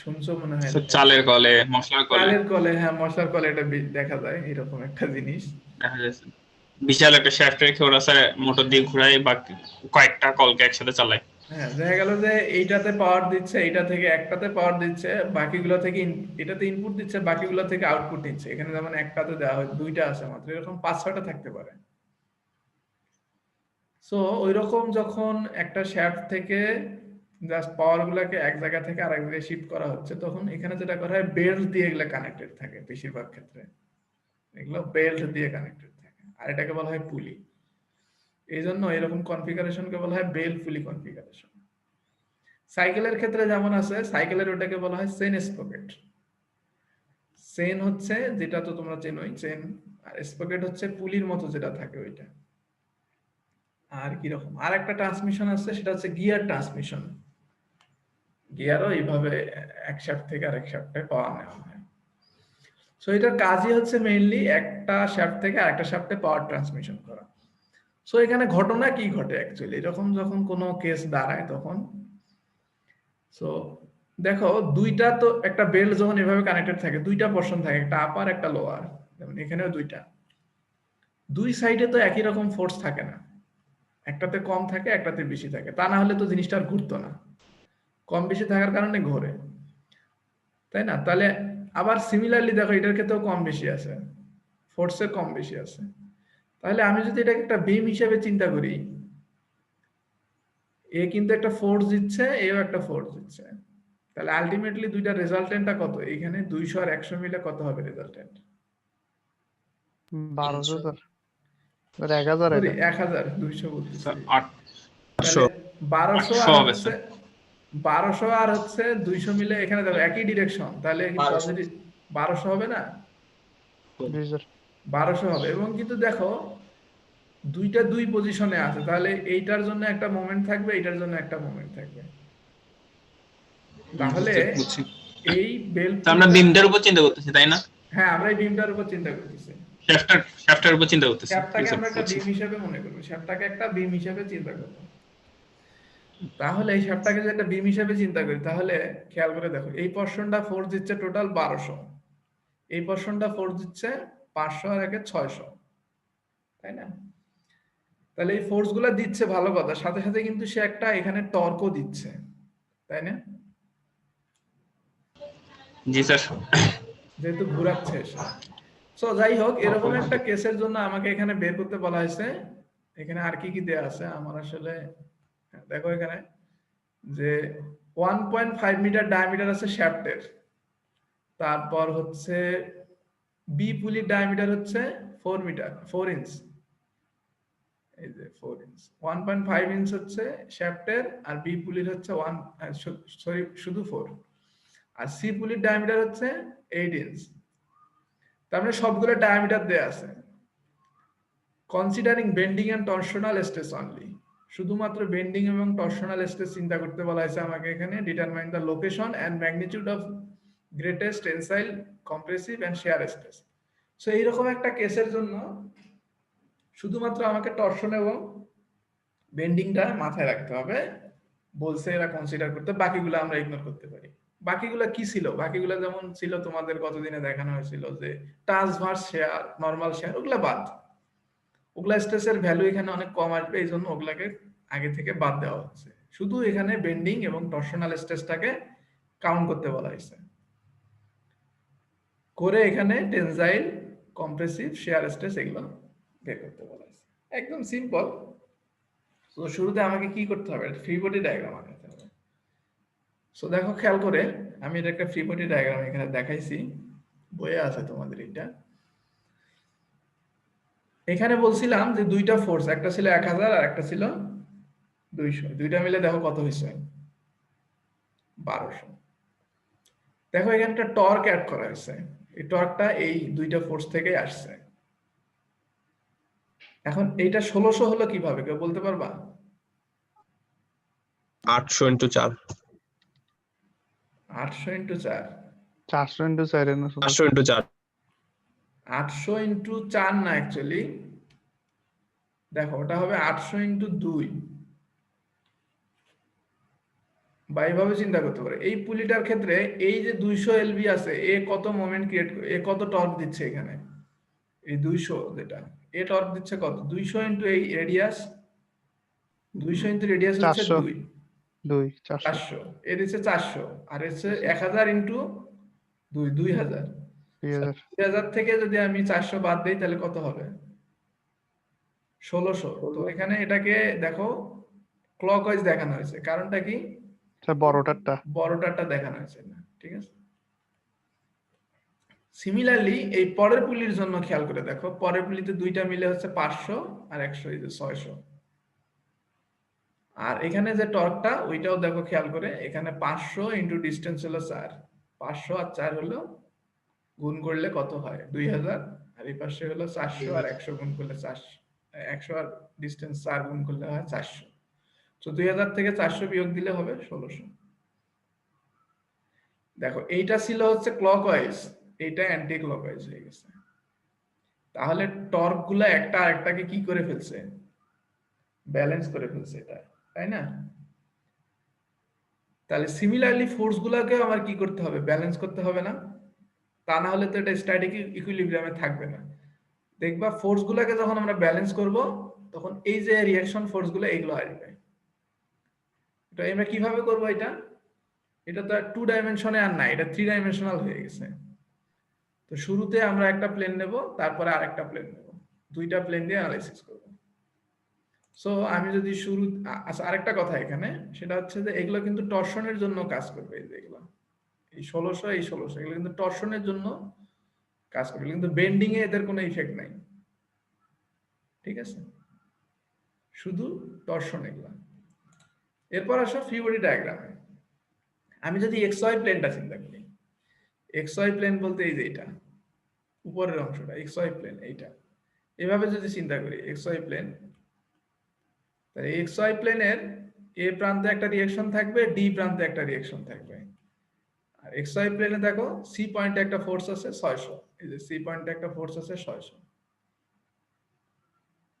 শুনছো মনে হয়। স্যার চালের কলে মশলার কলে চালের কলে, হ্যাঁ মশলার কলে এটা দেখা যায় এরকম একটা জিনিস। দেখা যাচ্ছে বিশাল একটা শ্যাফট রেখে ওরা স্যার মোটর দিয়ে ঘুরায় বা কয়েকটা কলকে একসাথে চালায়। হ্যাঁ দেখা গেল যে এইটাতে পাওয়ার দিচ্ছে, এইটা থেকে একটাতে পাওয়ার দিচ্ছে, বাকিগুলো থেকে এটাতে ইনপুট দিচ্ছে, বাকিগুলো থেকে আউটপুট নিচ্ছে। এখানে যেমন একটাতে দেওয়া হয়, দুইটা আছে মাত্র, এরকম 5-6টা থাকতে পারে। সো ওইরকম যখন একটা শ্যাফট থেকে জাস্ট পাওয়ার গুলাকে এক জায়গা থেকে আরেক জায়গায় শিফট করা হচ্ছে, তখন এখানে যেটা করা হয় বেল্ট দিয়ে এগুলো কানেক্টেড থাকে বেশিরভাগ ক্ষেত্রে, এগুলো বেল্ট দিয়ে কানেক্টেড থাকে, আর এটাকে বলা হয় পুলি। এই জন্য এরকম কনফিগারেশনকে বলা হয় বেল্ট পুলি কনফিগারেশন। সাইকেলের ক্ষেত্রে যেমন আছে, সাইকেলের ওটাকে বলা হয় চেন স্পকেট। চেন হচ্ছে যেটা তো তোমরা চেনই চেন, আর স্পকেট হচ্ছে পুলির মতো যেটা থাকে ওইটা। আর কি রকম আর একটা ট্রান্সমিশন আছে, সেটা হচ্ছে গিয়ার ট্রান্সমিশন। গিয়ারও এইভাবে এক শ্যাফট থেকে আরেক শ্যাফটে পাওয়ার নেওয়া হয়। সো এটার কাজই হচ্ছে মেইনলি একটা শ্যাফট থেকে আরেকটা শ্যাফটে পাওয়ার ট্রান্সমিশন করা। সো এখানে ঘটনা কি ঘটে অ্যাকচুয়ালি এরকম যখন কোনো কেস দাঁড়ায় তখন, সো দেখো দুইটা তো একটা বেল্ট যখন এভাবে কানেক্টেড থাকে, দুইটা পোরশন থাকে, একটা আপার একটা লোয়ার, যেমন এখানেও দুইটা, দুই সাইডে তো একই রকম ফোর্স থাকে না, একটাতে কম থাকে একটাতে বেশি থাকে, তা না হলে তো জিনিসটা আর ঘুরতো না, কম বেশি থাকার কারণে ঘোরে, তাই না? তাহলে আবার সিমিলারলি দেখো এটার ক্ষেত্রেও কম বেশি আছে, ফোর্সের কম বেশি আছে। তাহলে আমি যদি এটাকে একটা বিম হিসেবে চিন্তা করি, এ কিন্তু একটা ফোর্স দিচ্ছে, এও একটা ফোর্স দিচ্ছে, তাহলে আলটিমেটলি দুইটা রেজাল্টেন্টটা কত? এখানে 200 আর 100 মিলে কত হবে রেজাল্টেন্ট? 1200 স্যার 1000 সরি 1200 বলতেছি। স্যার তাহলে 1200 আর 800 হবে হচ্ছে 1200 আর হচ্ছে 200 মিলে এখানে দেখো একই ডিরেকশন, তাহলে কি পজিটিভ 1200 হবে না? 1200 হবে। এবং কিন্তু দেখো দুইটা দুই পজিশনে আছে, তাহলে এইটার জন্য একটা মোমেন্ট থাকবে, এইটার জন্য একটা মোমেন্ট থাকবে। তাহলে এই বেল্ট আমরা বিমটার উপর চিন্তা করতেছি তাই না? হ্যাঁ আমরা এই বিমটার উপর চিন্তা করতেছি, শ্যাফটের উপর চিন্তা করতেছি। শ্যাফটটাকে আমরা একটা বিম হিসেবে মনে করব, শ্যাফটটাকে একটা বিম হিসেবে চিন্তা করব। তাহলে এই শ্যাফটটাকে যদি একটা বিম হিসেবে চিন্তা করি, তাহলে খেয়াল করে দেখো এই পোরশনটা ফোর্স দিচ্ছে টোটাল 1200, এই পোরশনটা ফোর্স দিচ্ছে 500 আর একে 600, তাই না? তাহলে এই ফোর্স গুলা দিচ্ছে ভালো কথা, সাথে সাথে কিন্তু সে একটা এখানে টর্কও দিচ্ছে, তাই না? জি স্যার। যেহেতু ঘোরাচ্ছে সে। সো যাই হোক, এরকম একটা কেসের জন্য আমাকে এখানে বের করতে বলা হয়েছে। এখানে আর কি কি দেয়া আছে আমার আসলে, দেখো এখানে যে 1.5 মিটার ডায়ামিটার আছে শ্যাফটের, তারপর হচ্ছে বি পুলির ডায়ামিটার হচ্ছে 4 ইঞ্চ, এই যে 4 ইঞ্চ, 1.5 ইঞ্চ হচ্ছে শ্যাফটের, আর বি পুলির হচ্ছে শুধু 4, আর সি পুলির ডায়ামিটার হচ্ছে 8 ইঞ্চ। তার মানে সবগুলো ডায়ামিটার দেয়া আছে। Considering bending and torsional stress only, শুধুমাত্র বেন্ডিং এবং টরশনাল স্ট্রেস চিন্তা করতে বলা হয়েছে আমাকে এখানে। Determine the location and magnitude of greatest tensile compressive and shear stress. So এইরকম একটা কেসের জন্য শুধুমাত্র আমাকে টরশন এবং বেন্ডিংটা মাথায় রাখতে হবে বলছে এরা কনসিডার করতে, বাকিগুলো আমরা ইগনোর করতে পারি। বাকিগুলো কি ছিল? বাকিগুলো যেমন ছিল তোমাদের গতদিনে দেখানো হয়েছিল যে ট্রান্সভার্স শেয়ার, নরমাল শেয়ার, ওগুলা বাদ, ওগুলা স্ট্রেসের ভ্যালু এখানে অনেক কম আসবে, এই জন্য ওগুলাকে আগে থেকে বাদ দেওয়া হচ্ছে। শুধু এখানে বেন্ডিং এবং টরশনাল স্ট্রেসটাকে কাউন্ট করতে বলা হয়েছে, করে এখানে টেনসাইল কম্প্রেসিভ শিয়ার স্ট্রেস এগুলো বের করতে বলা হয়েছে। একদম সিম্পল। তো শুরুতে আমাকে কি করতে হবে, ফ্রি বডি ডায়াগ্রাম আঁকাতে হবে। সো দেখো খেয়াল করে, আমি এটা একটা ফ্রি বডি ডায়াগ্রাম এখানে দেখাইছি, বইয়ে আছে তোমাদের এটা। এখানে বলছিলাম যে দুইটা ফোর্স, একটা ছিল 1000 আর একটা ছিল 200, দুইটা মিলে দেখো কত হয়েছে, 1200। দেখো এখানে একটা টর্ক অ্যাড করা হয়েছে, এই টর্কটা এই দুইটা ফোর্স থেকেই আসছে। এখন এইটা 1600 হলো কিভাবে, কেউ বলতে পারবা? 800 into 4 800 ইন্টু 4, 400 into 4 না 800 into 4 800 ইন্টু 4 না, অ্যাকচুয়ালি দেখো ওটা হবে 800 ইন্টু 2, বা এইভাবে চিন্তা করতে পারে। এই পুলিটার ক্ষেত্রে এই যে 200 এলবি আছে, এ কত মোমেন্ট ক্রিয়েট, এ কত টর্ক দিচ্ছে এখানে, এই 200 যেটা, এ টর্ক দিচ্ছে কত, 200 ইন্টু এই রেডিয়াস, 200 ইন্টু রেডিয়াস হচ্ছে 400 2, 400 400, এ দিচ্ছে 400, আর হচ্ছে 1000 ইন্টু 2, 2000। 2000 2000 থেকে যদি আমি 400 বাদ দেই তাহলে কত হবে, 1600। তো এখানে এটাকে দেখো ক্লকওয়াইজ দেখানো হয়েছে, কারণটা কি, বড়টারটা বড়টারটা দেখানো হয়েছে না, ঠিক আছে। সিমিলারলি এই পরের পুলির জন্য খেয়াল করে দেখো, পরের পুলিতে দুইটা মিলে হচ্ছে 500 আর 100, এই যে 600। আর এখানে যে টর্কটা ওইটাও দেখো খেয়াল করে, এখানে 500 ইন্টু ডিস্টেন্স হলো 4, 500 আর 4 হলো গুণ করলে কত হয়, 2000। আর এই পাশে হলো 400 আর 100 গুণ করলে 400, 100 আর ডিস্টেন্স 4 গুণ করলে হয় 400। তো 2000 থেকে 400 বিয়োগ দিলে হবে 1600। দেখো এইটা ছিল হচ্ছে ক্লকওয়াইজ, এইটা অ্যান্টি ক্লকওয়াইজ হয়ে গেছে। তাহলে টর্ক গুলা একটা আরেকটাকে কি করে ফেলছে, ব্যালেন্স করে ফেলছে এটা, তাই না? তাহলে সিমিলারলি ফোর্স গুলাকে আমার কি করতে হবে, ব্যালেন্স করতে হবে না? তা না হলে তো এটা স্ট্যাটিক ইকুইলিব্রিয়ামে থাকবে না। দেখবা ফোর্স গুলাকে যখন আমরা ব্যালেন্স করব, তখন এই যে রিঅ্যাকশন ফোর্স গুলো এগুলো আসবে। তো আমরা কিভাবে করব এটা, এটা তো 2 ডাইমেনশনে আর না, এটা 3 ডাইমেনশনাল হয়ে গেছে। তো শুরুতে আমরা একটা প্লেন নেব, তারপরে আরেকটা প্লেন নেব, দুইটা প্লেন দিয়ে অ্যানালাইসিস করব। সো আমি যদি শুরু, আচ্ছা আরেকটা কথা এখানে, সেটা হচ্ছে যে এগুলো কিন্তু টর্শনের জন্য কাজ করবে, এই যে এগুলো, এই 1600 এই 1600 এগুলো কিন্তু টর্শনের জন্য কাজ করবে, কিন্তু বেন্ডিং এ এদের কোনো ইফেক্ট নাই, ঠিক আছে, শুধু টর্শন এগুলো। এরপর আসো ফ্রি বডি ডায়াগ্রামে। আমি যদি এক্স ওয়াই প্লেনটা চিন্তা করি, এক্স ওয়াই প্লেন বলতে এই যে এটা উপরের অংশটা এক্স ওয়াই প্লেন, এইটা এভাবে যদি চিন্তা করি এক্স ওয়াই প্লেন, তাহলে এক্স ওয়াই প্লেনের এ প্রান্তে একটা রিঅ্যাকশন থাকবে, ডি প্রান্তে একটা রিঅ্যাকশন থাকবে। আর এক্স ওয়াই প্লেনে দেখো সি পয়েন্টে একটা ফোর্স আছে 600, এই যে সি পয়েন্টে একটা ফোর্স আছে 600।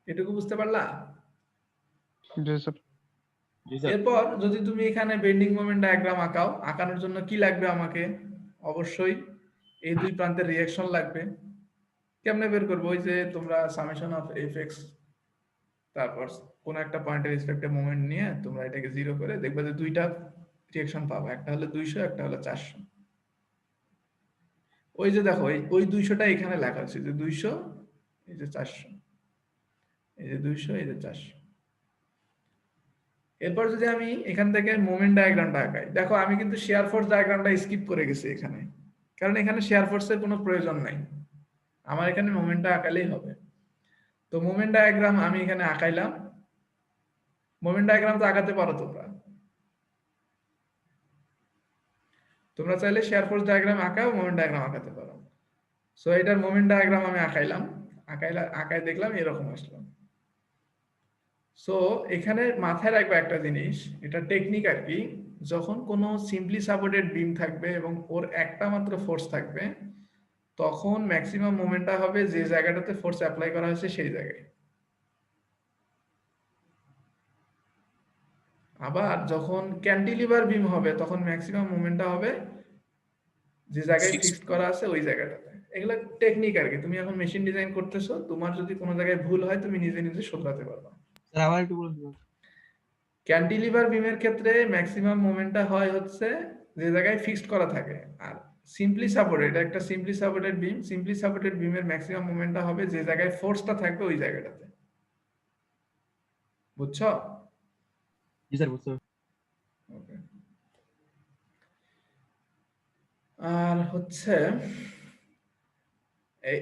এটুকু বুঝতে পারলা? জি স্যার। এরপর যদি তুমি এখানে বেন্ডিং মোমেন্ট ডায়াগ্রাম আঁকাও, আঁকানোর জন্য কি লাগবে আমাকে, অবশ্যই এই দুই প্রান্তের রিঅ্যাকশন লাগবে। কেমনে বের করবো, ওই যে তোমরা সামেশন অফ এফ এক্স, তারপর কোন একটা পয়েন্টের রেসপেক্টে মোমেন্ট নিয়ে তোমরা এটাকে জিরো করে দেখবে যে দুইটা রিঅ্যাকশন পাবে, একটা হলো 200, একটা হলো 400। ওই যে দেখো ওই 200টা এখানে লেখা আছে, যে 200, এই যে 400, এই যে 200, এই যে 400। এরপর যদি আমি এখান থেকে মোমেন্ট ডায়াগ্রামটা আঁকাই, দেখো আমি কিন্তু শেয়ার ফোর্স ডায়াগ্রামটা স্কিপ করে গেছি এখানে, কারণ এখানে শেয়ার ফোর্সের কোনো প্রয়োজন নাই, আমার এখানে মোমেন্টটা আঁকালেই হবে। তো মোমেন্ট ডায়াগ্রাম আমি এখানে আঁকাইলাম। মোমেন্ট ডায়াগ্রাম তো আঁকাতে পারো তোমরা, তোমরা চাইলে শেয়ার ফোর্স ডায়াগ্রাম আঁকাও, মোমেন্ট ডায়াগ্রাম আঁকাতে পারো। সো এটার মোমেন্ট ডায়াগ্রাম আমি আঁকাইলাম, আঁকাই দেখলাম এরকম আসলো। সো এখানে মাথায় রাখবে একটা জিনিস, এটা টেকনিক আর কি, যখন কোনো সিম্পলি সাপোর্টেড বিম থাকবে এবং ওর একটা মাত্র ফোর্স থাকবে, তখন ম্যাক্সিমাম মোমেন্টটা হবে যে জায়গাটাতে ফোর্স অ্যাপ্লাই করা হয়েছে সেই জায়গায়। আবার যখন ক্যান্টিলিভার বিম হবে, তখন ম্যাক্সিমাম মোমেন্টটা হবে যে জায়গায় ফিক্সড করা আছে ওই জায়গাটাতে। এগুলো টেকনিক আর কি, তুমি এখন মেশিন ডিজাইন করতেছো, তোমার যদি কোনো জায়গায় ভুল হয় তুমি নিজে নিজে শোধরাতে পারবা। স্যার আবার একটু বলে দিন। ক্যান্টিলিভার বিমের ক্ষেত্রে ম্যাক্সিমাম মোমেন্টটা হয় হচ্ছে যে জায়গায় ফিক্সড করা থাকে, আর সিম্পলি সাপোর্টেড, এটা একটা simply supported beam, simply supported বিমের ম্যাক্সিমাম মোমেন্টটা হবে যে জায়গায় ফোর্সটা থাকবে ওই জায়গাটাতে। বুঝছো? জি স্যার বুঝতে পারছি। ওকে। আর হচ্ছে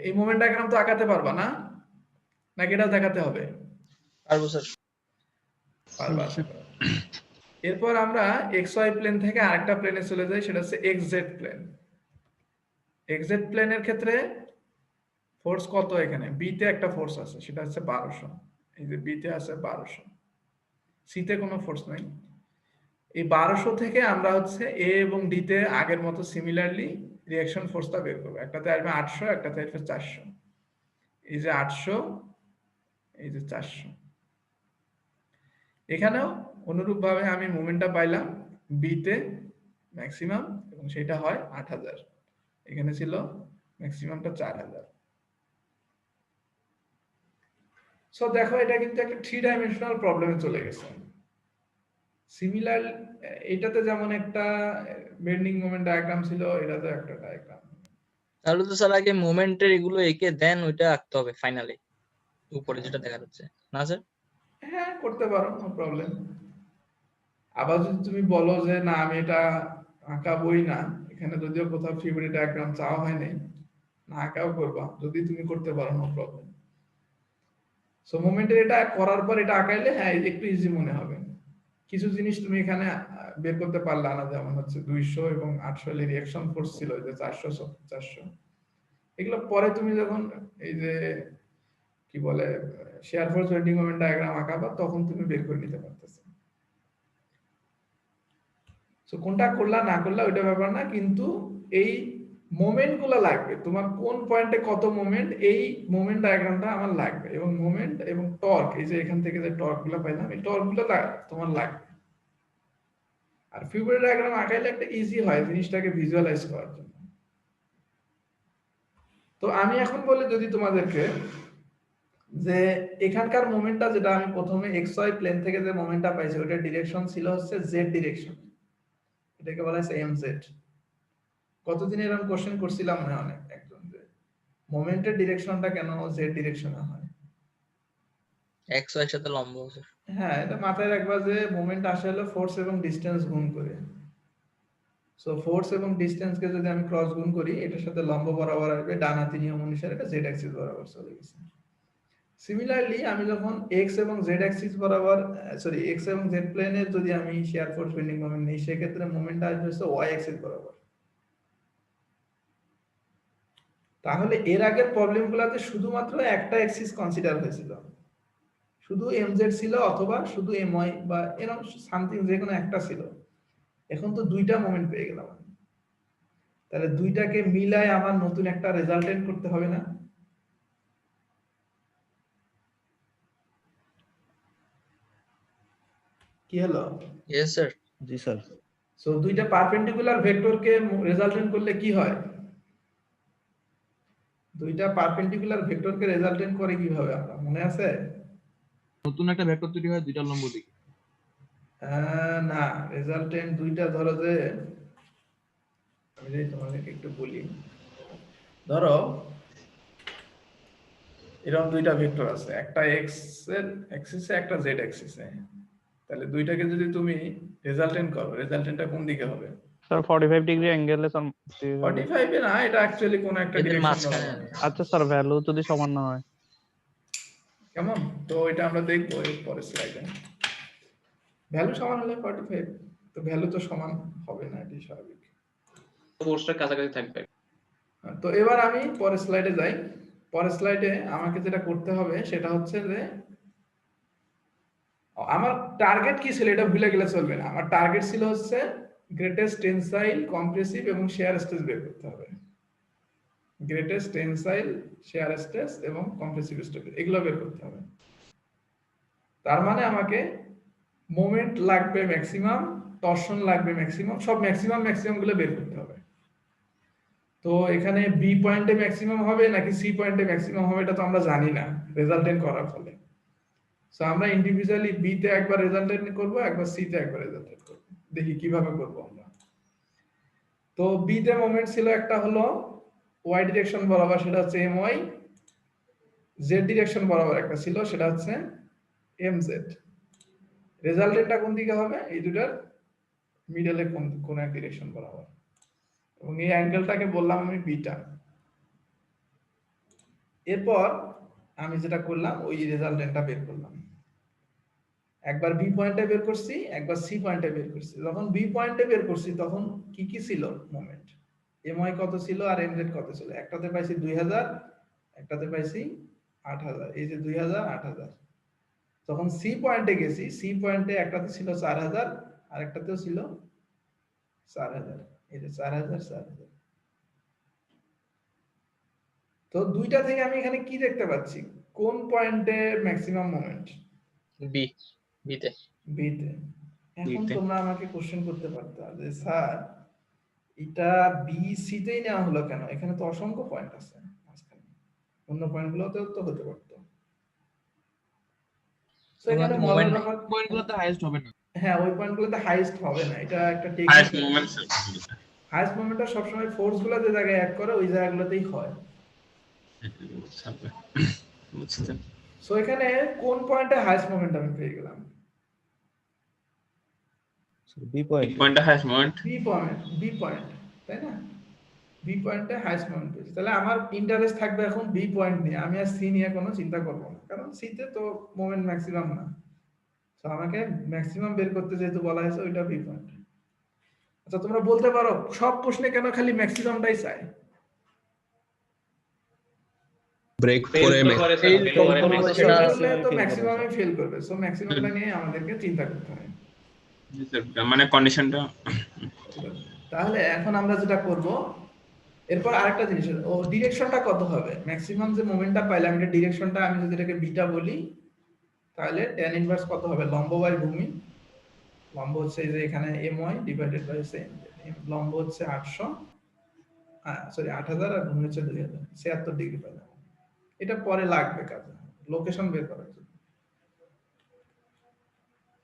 এই মোমেন্ট ডায়াগ্রাম তো আঁকাতে পারবা না, নাকি এটা দেখাতে হবে? পারবো স্যার। পারবা, আশা করি। এরপর আমরা এক্স ওয়াই প্লেন থেকে আরেকটা প্লেনে চলে যাই, সেটা হচ্ছে X Z plane. X Z প্লেনের ক্ষেত্রে ফোর্স কত? এখানে বিতে একটা ফোর্স আছে, সেটা হচ্ছে 1200। এই যে বিতে আছে 1200, সিতে কোনো ফোর্স নাই। এই 1200 থেকে আমরা হচ্ছে এ এবং ডিতে আগের মতো সিমিলারলি রিঅ্যাকশন ফোর্সটা বের করবো। একটাতে আসবে 800, একটাতে আসবে 400। এই যে 800, এই যে 400। এখানেও অনুরূপভাবে আমি মোমেন্টটা পাইলাম বিতে ম্যাক্সিমাম, এবং সেটা হয় 8000। এখানে ছিল ম্যাক্সিমামটা 4000। সো দেখো, এটা কিন্তু একটা 3 ডাইমেনশনাল প্রবলেমে চলে গেছে। সিমিলার এটাতে যেমন একটা বেন্ডিং মোমেন্ট ডায়াগ্রাম ছিল, এটাতে একটা ডায়াগ্রাম। তাহলে তো স্যার আগে মোমেন্টের এগুলো এঁকে দেন ওইটা আঁকতে হবে ফাইনালি, উপরে যেটা দেখা যাচ্ছে না স্যার? হ্যাঁ, করতে পারো, নো প্রবলেম। আবার যদি তুমি বলো যে না আমি এটা আঁকাবই না, এখানে যদিও কোথাও ফিবোনাচি ডায়াগ্রাম চাওয়া হয়নি, না আঁকাও করবা, যদি তুমি করতে পারো, নো প্রবলেম। সো মোমেন্টের এটা করার পর এটা আঁকাইলে হ্যাঁ একটু ইজি মনে হবে। কিছু জিনিস তুমি এখানে বের করতে পারলা না, যেমন হচ্ছে 200 এবং 800 এর রিঅ্যাকশন ফোর্স ছিল, যে 400 400। এগুলো পরে তুমি যখন এই যে কি বলে shear force bending moment diagram আঁকাবা, তখন তুমি বের করে নিতে পারতেছো। সো কোনটা করলা না করলা ওইটা ব্যাপার না, কিন্তু এই মোমেন্ট গুলো লাগবে। তোমার কোন পয়েন্টে কত মোমেন্ট, এই মোমেন্ট ডায়াগ্রামটা আমার লাগবে। এবং মোমেন্ট এবং টর্ক, এই যে এখান থেকে যে টর্ক গুলো পাইলাম, এই টর্ক গুলো তোমার লাগবে। আর ফিবোনাচি ডায়াগ্রাম আঁকাইলে একটা ইজি হয় জিনিসটাকে ভিজুয়ালাইজ করার জন্য। তো আমি এখন বলি যদি তোমাদেরকে যে এখানকার মোমেন্টটা, যেটা আমি প্রথমে এক্স ওয়াই প্লেন থেকে যে মোমেন্টটা পাইছি, ওটার ডিরেকশন ছিল হচ্ছে জেড ডিরেকশন, এটাকে বলা হয় এম জেড। কতদিন এরকম কোশ্চেন করছিলাম না অনেক একজন, যে মোমেন্টের ডিরেকশনটা কেন জেড ডিরেকশনে হয়। এক্স ওয়াই এর সাথে লম্ব স্যার। হ্যাঁ, এটা মাথায় রাখবা যে মোমেন্ট আসে হলো ফোর্স এবং ডিসটেন্স গুণ করে। সো ফোর্স এবং ডিসটেন্স কে যদি আমি ক্রস গুণ করি, এটার সাথে লম্ব বরাবর আসবে, ডান হাতি নিয়ম অনুসারে এটা জেড অ্যাক্সিস বরাবর চলে গেছে। সিমিলারলি আমি যখন এক্স এবং জেড অ্যাক্সিস বরাবর, সরি এক্স এবং জেড প্লেনে যদি আমি শেয়ার ফোর্স বেন্ডিং মোমেন্ট নিই, সেক্ষেত্রে মোমেন্টটা আসবে হচ্ছে ওয়াই অ্যাক্সিস বরাবর। তাহলে এর আগের প্রবলেমগুলোতে শুধুমাত্র একটা অ্যাক্সিস কনসিডার হয়েছিল, শুধু এমজেড ছিল অথবা শুধু এমওয়াই বা এরকম সামথিং যে কোনো একটা ছিল। এখন তো দুইটা মোমেন্ট পেয়ে গেলাম, তাহলে দুইটাকে মিলায় আমার নতুন একটা রেজাল্টেন্ট করতে হবে না? কি হলো? Yes sir. জি স্যার। সো দুইটা পারপেন্ডিকুলার ভেক্টরকে রেজাল্টেন্ট করলে কি হয়? দুইটা পারপেন্ডিকুলার ভেক্টরকে রেজাল্টেন্ট করে কিভাবে আমরা, মনে আছে? নতুন একটা ভেক্টর তৈরি হয় দুইটা লম্ব দিকে। না, রেজাল্টেন্ট দুইটা, ধরো যে আমি যদি তোমাদেরকে একটু বলি, ধরো এরকম দুইটা ভেক্টর আছে, একটা এক্স এর অ্যাক্সিসে, একটা জেড অ্যাক্সিসে। তাহলে দুইটাকে যদি তুমি রেজাল্টেন্ট করো, রেজাল্টেন্টটা কোন দিকে হবে? স্যার 45 ডিগ্রি অ্যাঙ্গেলে স্যার 45 এ না, এটা অ্যাকচুয়ালি কোন একটা এদের ডিরেকশন মাঝখানে। বরাবর। আচ্ছা স্যার, ভ্যালু যদি সমান না হয় কেমন? তো এটা আমরা দেখবো এর পরের স্লাইডে। ভ্যালু সমান হলে 45, তো ভ্যালু তো সমান হবে না, এটি স্বাভাবিক। ফোর্সটা কাছাকাছি থাকবে। তো এবার আমি পরের স্লাইডে যাই। পরের স্লাইডে আমাকে যেটা করতে হবে সেটা হচ্ছে যে আমার টার্গেট কি ছিল এটা ভুলে গেলে চলবে না। আমার টার্গেট ছিল হচ্ছে গ্রেটেস্ট টেনসাইল, কম্প্রেসিভ এবং শেয়ার স্ট্রেস বের করতে হবে। গ্রেটেস্ট টেনসাইল, শেয়ার স্ট্রেস এবং কম্প্রেসিভ স্ট্রেস, এগুলো বের করতে হবে। তার মানে আমাকে মোমেন্ট লাগবে ম্যাক্সিমাম, টরশন লাগবে ম্যাক্সিমাম, সব ম্যাক্সিমাম গুলো বের করতে হবে। তো এখানে বি পয়েন্টে ম্যাক্সিমাম হবে নাকি সি পয়েন্টে ম্যাক্সিমাম হবে, এটা তো আমরা জানি না রেজাল্টেন্ট করার ফলে। সো আমরা ইন্ডিভিজুয়ালি বি তে একবার রেজাল্টেন্ট করব, একবার সি তে একবার রেজাল্টেন্ট করব, দেখি কিভাবে করব আমরা। তো বি তে মোমেন্ট ছিল একটা হলো ওয়াই ডিরেকশন বরাবর, সেটা হচ্ছে এম ওয়াই। জেড ডিরেকশন বরাবর একটা ছিল, সেটা হচ্ছে এম জেড। রেজাল্টেন্টটা কোন দিকে হবে? এই দুটার মিডলে কোন এক ডিরেকশন বরাবর, এবং এই অ্যাঙ্গেলটাকে বললাম আমি বিটা। এরপর আমি যেটা করলাম ওই রেজাল্টেন্টটা বের করলাম, একবার বি পয়েন্টে বের করছি, একবার সি পয়েন্টে বের করছি। যখন বি পয়েন্টে বের করছি তখন কি কি ছিল মোমেন্ট, এমআই কত ছিল আর এমজেড কত ছিল। একটাতে পাইছি 2000, একটাতে পাইছি 8000, এই যে 2000 8000। যখন সি পয়েন্টে গেছি, সি পয়েন্টে একটাতে ছিল 4000 আর একটাতেও ছিল 4000, এই যে 4000 4000। তো দুইটা থেকে আমি এখানে কি দেখতে পাচ্ছি, কোন পয়েন্টে ম্যাক্সিমাম মোমেন্ট? বি, বিতে। বিতে। এখন বিতে। তোমরা আমাকে কোশ্চেন করতে পারতো যে স্যার এটা বি সি তেই নেওয়া হলো কেন, এখানে তো অসংখ্য পয়েন্ট আছে মাঝখানে, অন্য পয়েন্টগুলোতেও তো হতে পারতো। সো এখানে ওগুলো তো মজার moment ব্যাপার, পয়েন্টগুলোতে হাইয়েস্ট হবে না। হ্যাঁ ওই পয়েন্টগুলোতে হাইয়েস্ট হবে না, এটা একটা হাইয়েস্ট টেকনিক। মোমেন্টস হাইয়েস্ট মোমেন্টটা সবসময় ফোর্স গুলো যে জায়গায় অ্যাড করে ওই জায়গাগুলোতেই হয়। বুঝতে। সো এখানে কোন পয়েন্টে হাইয়েস্ট মোমেন্ট আমি পেয়ে গেলাম? B point. পয়েন্টটা হাইয়েস্ট মোমেন্ট। বি পয়েন্ট, তাই না? বি পয়েন্টে হাইয়েস্ট মোমেন্ট পেয়েছি। তাহলে আমার ইন্টারেস্ট থাকবে এখন বি পয়েন্ট নিয়ে, আমি আর সি নিয়ে কোনো চিন্তা করব না, কারণ সি তে তো মোমেন্ট ম্যাক্সিমাম না। তো আমাকে ম্যাক্সিমাম বের করতে যেহেতু বলা হয়েছে ওইটা বি পয়েন্ট। আচ্ছা তোমরা বলতে পারো সব প্রশ্নে কেন খালি ম্যাক্সিমামটাই চাই? ব্রেক করে তো ম্যাক্সিমামই ফেল করবে, সো ম্যাক্সিমামটা নিয়ে আমাদেরকে চিন্তা করতে হয়। মানে কন্ডিশনটা। তাহলে এখন আমরা যেটা করব, এরপর আরেকটা জিনিস, ও ডিরেকশনটা কত হবে? ম্যাক্সিমাম যে মোমেন্টটা পাইলাম এটা ডিরেকশনটা আমি যদি এটাকে বিটা বলি তাহলে tan ইনভার্স কত হবে? লম্ব বাই ভূমি। লম্ব হচ্ছে এই যে এখানে my ডিভাইডেড বাই সেম, লম্ব হচ্ছে 800 সরি 8000 আর ভূমি হচ্ছে 2000, 76 ডিগ্রি পাইলাম। এটা পরে লাগবে কাজে, লোকেশন বের করার জন্য।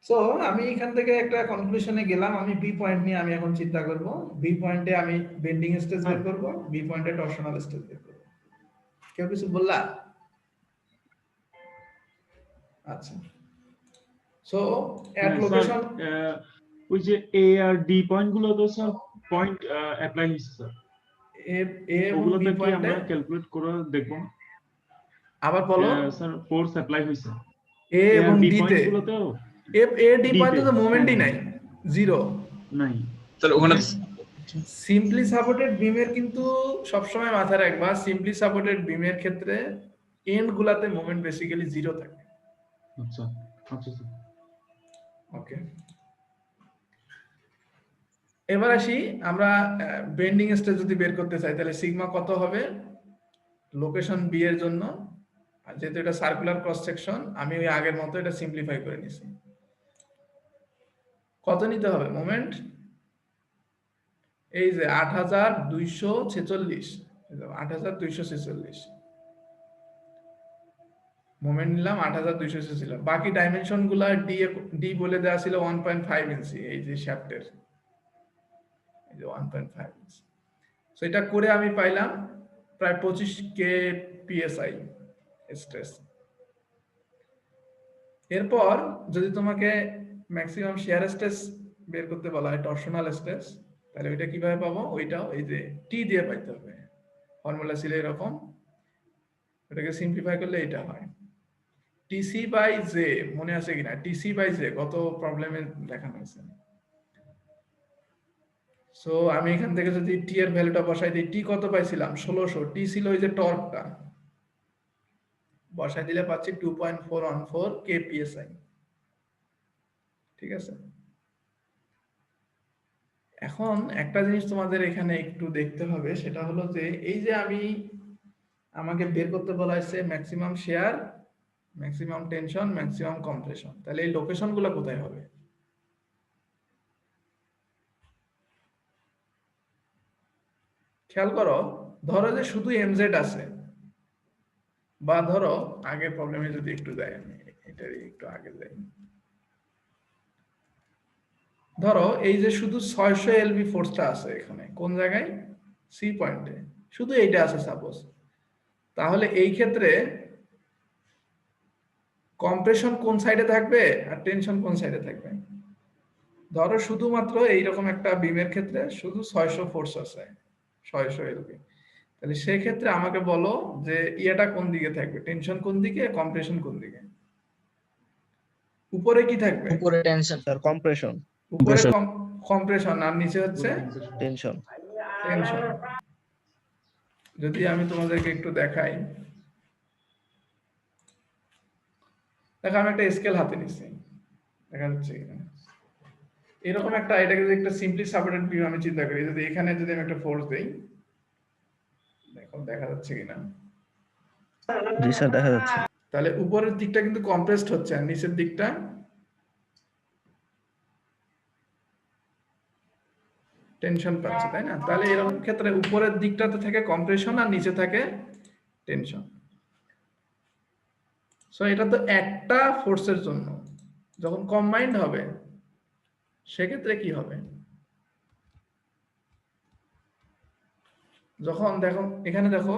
সো আমি এখান থেকে একটা কনক্লুশনে গেলাম, আমি বি পয়েন্ট নিয়ে আমি এখন চিন্তা করব। বি পয়েন্টে আমি বেন্ডিং স্ট্রেস বের করব, বি পয়েন্টে টরশনাল স্ট্রেস বের করব। কেউ কিছু বললা? আচ্ছা, সো এট লোকেশন ওই যে এ আর ডি পয়েন্ট গুলো তো স্যার পয়েন্ট অ্যাপ্লাই হইছে স্যার, এ এবং ওগুলোতে বি কি পয়েন্টে আমরা ক্যালকুলেট করে দেখব? আবার বলো। স্যার ফোর্স অ্যাপ্লাই হইছে এ এবং ডি তে, গুলোতেও এ ডি পয়েন্টে তো মোমেন্টই নাই, জিরো নাই। স্যার ওখানে সিম্পলি সাপোর্টেড বিমের কিন্তু সবসময় মাথায় রাখবা, সিম্পলি সাপোর্টেড বিমের ক্ষেত্রে এন্ড গুলাতে মোমেন্ট বেসিক্যালি জিরো থাকে। আচ্ছা আচ্ছা স্যার। ওকে, এবার আসি আমরা বেন্ডিং স্ট্রেস যদি বের করতে চাই তাহলে সিগমা কত হবে লোকেশন বি এর জন্য? আর যেহেতু এটা সার্কুলার ক্রস সেকশন আমি ওই আগের মতো এটা সিম্পলিফাই করে নিছি। কত নিতে হবে মোমেন্ট? এই যে 8246, 8246 মোমেন্ট নিলাম 8246। বাকি ডাইমেনশন গুলা ডি বলে দেওয়া ছিল 1.5 ইঞ্চি, এই যে শ্যাফটের এই যে 1.5 ইঞ্চি। সো এটা করে আমি পাইলাম প্রায় 25 কে পিএসআই স্ট্রেস। এরপর যদি তোমাকে ম্যাক্সিমাম শিয়ার স্ট্রেস বের করতে বলা হয় টরশনাল স্ট্রেস, তাহলে ওইটা কিভাবে পাবো? ওইটাও এই যে টি দিয়ে পাইতে হবে, ফর্মুলা ছিল এরকম, এটাকে সিম্পলিফাই করলে এটা হয় টিসি বাই জে। মনে আছে কিনা টিসি বাই জে? কত প্রবলেমে দেখানো হয়েছে। সো আমি এখান থেকে যদি টি এর ভ্যালুটা বসাই দিই, টি কত পাইছিলাম? 1600। টি ছিল ওই যে টর্কটা, বসাই দিলে পাচ্ছি 2.414 kpsi। ঠিক আছে, এখন একটা জিনিস তোমাদের এখানে একটু দেখতে হবে, সেটা হলো যে এই যে আমাকে বের করতে বলা হয়েছে maximum share, maximum tension, maximum compression, তাহলে এই লোকেশন গুলো কোথায় হবে? খেয়াল করো, ধরো যে শুধু এমজেড আছে, বা ধরো আগের প্রবলেমে যদি একটু যাই, আমি এটারই একটু আগে যাই। ধরো এই যে শুধু 600 এলবি ফোর্সটা আছে এখানে, কোন জায়গায়? সি পয়েন্টে, শুধু এইটা আছে সাপোজ। তাহলে এই ক্ষেত্রে কম্প্রেশন কোন সাইডে থাকবে আর টেনশন কোন সাইডে থাকবে। ধরো শুধুমাত্র এইরকম একটা বিমের ক্ষেত্রে শুধু 600 ফোর্স আছে, 600 এলবি, তাহলে সেই ক্ষেত্রে আমাকে বলো যে ইয়েটা কোন দিকে থাকবে, টেনশন কোন দিকে, কম্প্রেশন কোন দিকে। উপরে কি থাকবে? উপরে টেনশন। Sir compression. উপরে কম্প্রেশন আর নিচে হচ্ছে টেনশন। টেনশন। যদি আমি তোমাদেরকে একটু দেখাই, দেখো আমি একটা স্কেল হাতে নিচ্ছি, দেখা যাচ্ছে এখানে এরকম একটা, এটাকে যদি একটা সিম্পলি সাপোর্টেড বিম আমি চিন্তা করি, যদি এখানে যদি আমি একটা ফোর্স দেই, দেখো দেখা যাচ্ছে কিনা। জি স্যার দেখা যাচ্ছে। তাহলে উপরের দিকটা কিন্তু কম্প্রেসড হচ্ছে আর নিচের দিকটা টেনশন পাচ্ছে, তাই না? তাহলে এরকম ক্ষেত্রে উপরের দিকটাতে থাকে কম্প্রেশন আর নিচে থাকে টেনশন। সো এটা তো একটা ফোর্সের জন্য, যখন কম্বাইন্ড হবে সেক্ষেত্রে কি হবে? যখন দেখো এখানে দেখো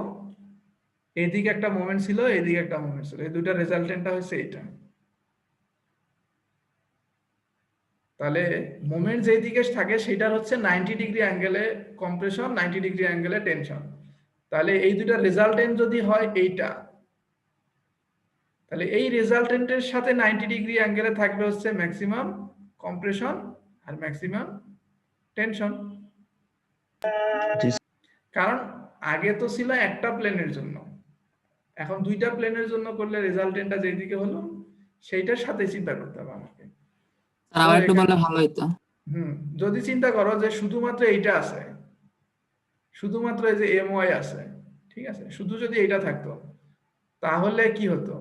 এইদিকে একটা মোমেন্ট ছিল, এইদিকে একটা মোমেন্ট ছিল, এই দুইটা রেজাল্টেন্টটা হচ্ছে এইটা। তাহলে মোমেন্ট যেই দিকে থাকে সেটার হচ্ছে 90 ডিগ্রি অ্যাঙ্গেলে কম্প্রেশন, 90 ডিগ্রি অ্যাঙ্গেলে টেনশন। তাহলে এই দুইটা রেজাল্টেন্ট যদি হয় এইটা, তাহলে এই রেজাল্টেন্টের সাথে 90 ডিগ্রি অ্যাঙ্গেলে থাকবে হচ্ছে ম্যাক্সিমাম কম্প্রেশন আর ম্যাক্সিমাম টেনশন। কারণ আগে তো ছিল একটা প্লেনের জন্য, এখন দুইটা প্লেনের জন্য করলে রেজাল্টেন্টটা যেদিকে হলো সেইটার সাথে চিন্তা করতে হবে আমাকে। আবার একটু বললে ভালো হতো। যদি চিন্তা করো যে শুধুমাত্র এইটা আছে, শুধুমাত্র এই যে এমওয়াই আছে, ঠিক আছে, শুধু যদি এইটা থাকতো তাহলে কি হতো?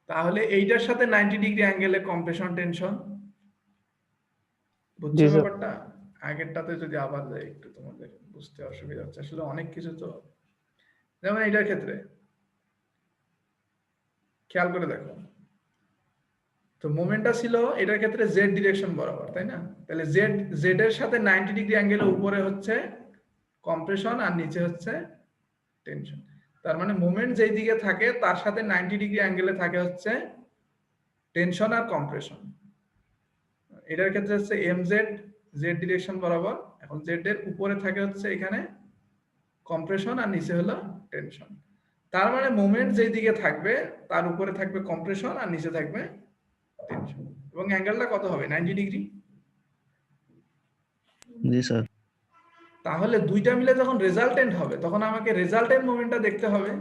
তাহলে এইটার সাথে 90 ডিগ্রি অ্যাঙ্গেলে কম্প্রেশন টেনশন। বুঝছো ব্যাপারটা? আগেরটাতে যদি আবার যাই একটু, তোমাদের বুঝতে অসুবিধা হচ্ছে, আসলে অনেক কিছু তো। যেমন এইটার ক্ষেত্রে খেয়াল করে দেখো, তো মোমেন্টটা ছিল এটার ক্ষেত্রে জেড ডিরেকশন বরাবর, তাই না? তাহলে জেড এর সাথে 90 ডিগ্রি অ্যাঙ্গেলে উপরে হচ্ছে কম্প্রেশন আর নিচে হচ্ছে টেনশন। তার মানে মোমেন্ট যেই দিকে থাকে তার সাথে 90 ডিগ্রি অ্যাঙ্গেলে থাকে হচ্ছে টেনশন আর কম্প্রেশন। এটার ক্ষেত্রে হচ্ছে এমজেড, জেড ডিরেকশন বরাবর। এখন জেড এর উপরে থাকে হচ্ছে এখানে কম্প্রেশন আর নিচে হলো টেনশন। তার মানে মোমেন্ট যেই দিকে থাকবে তার উপরে থাকবে কম্প্রেশন আর নিচে থাকবে টেনশন, এবং অ্যাঙ্গেলটা কত হবে? 90 ডিগ্রি। জি স্যার। তাহলে দুইটা মিলে যখন রেজাল্টেন্ট হবে তখন আমাকে রেজাল্টেন্ট মোমেন্টটা দেখতে হবে।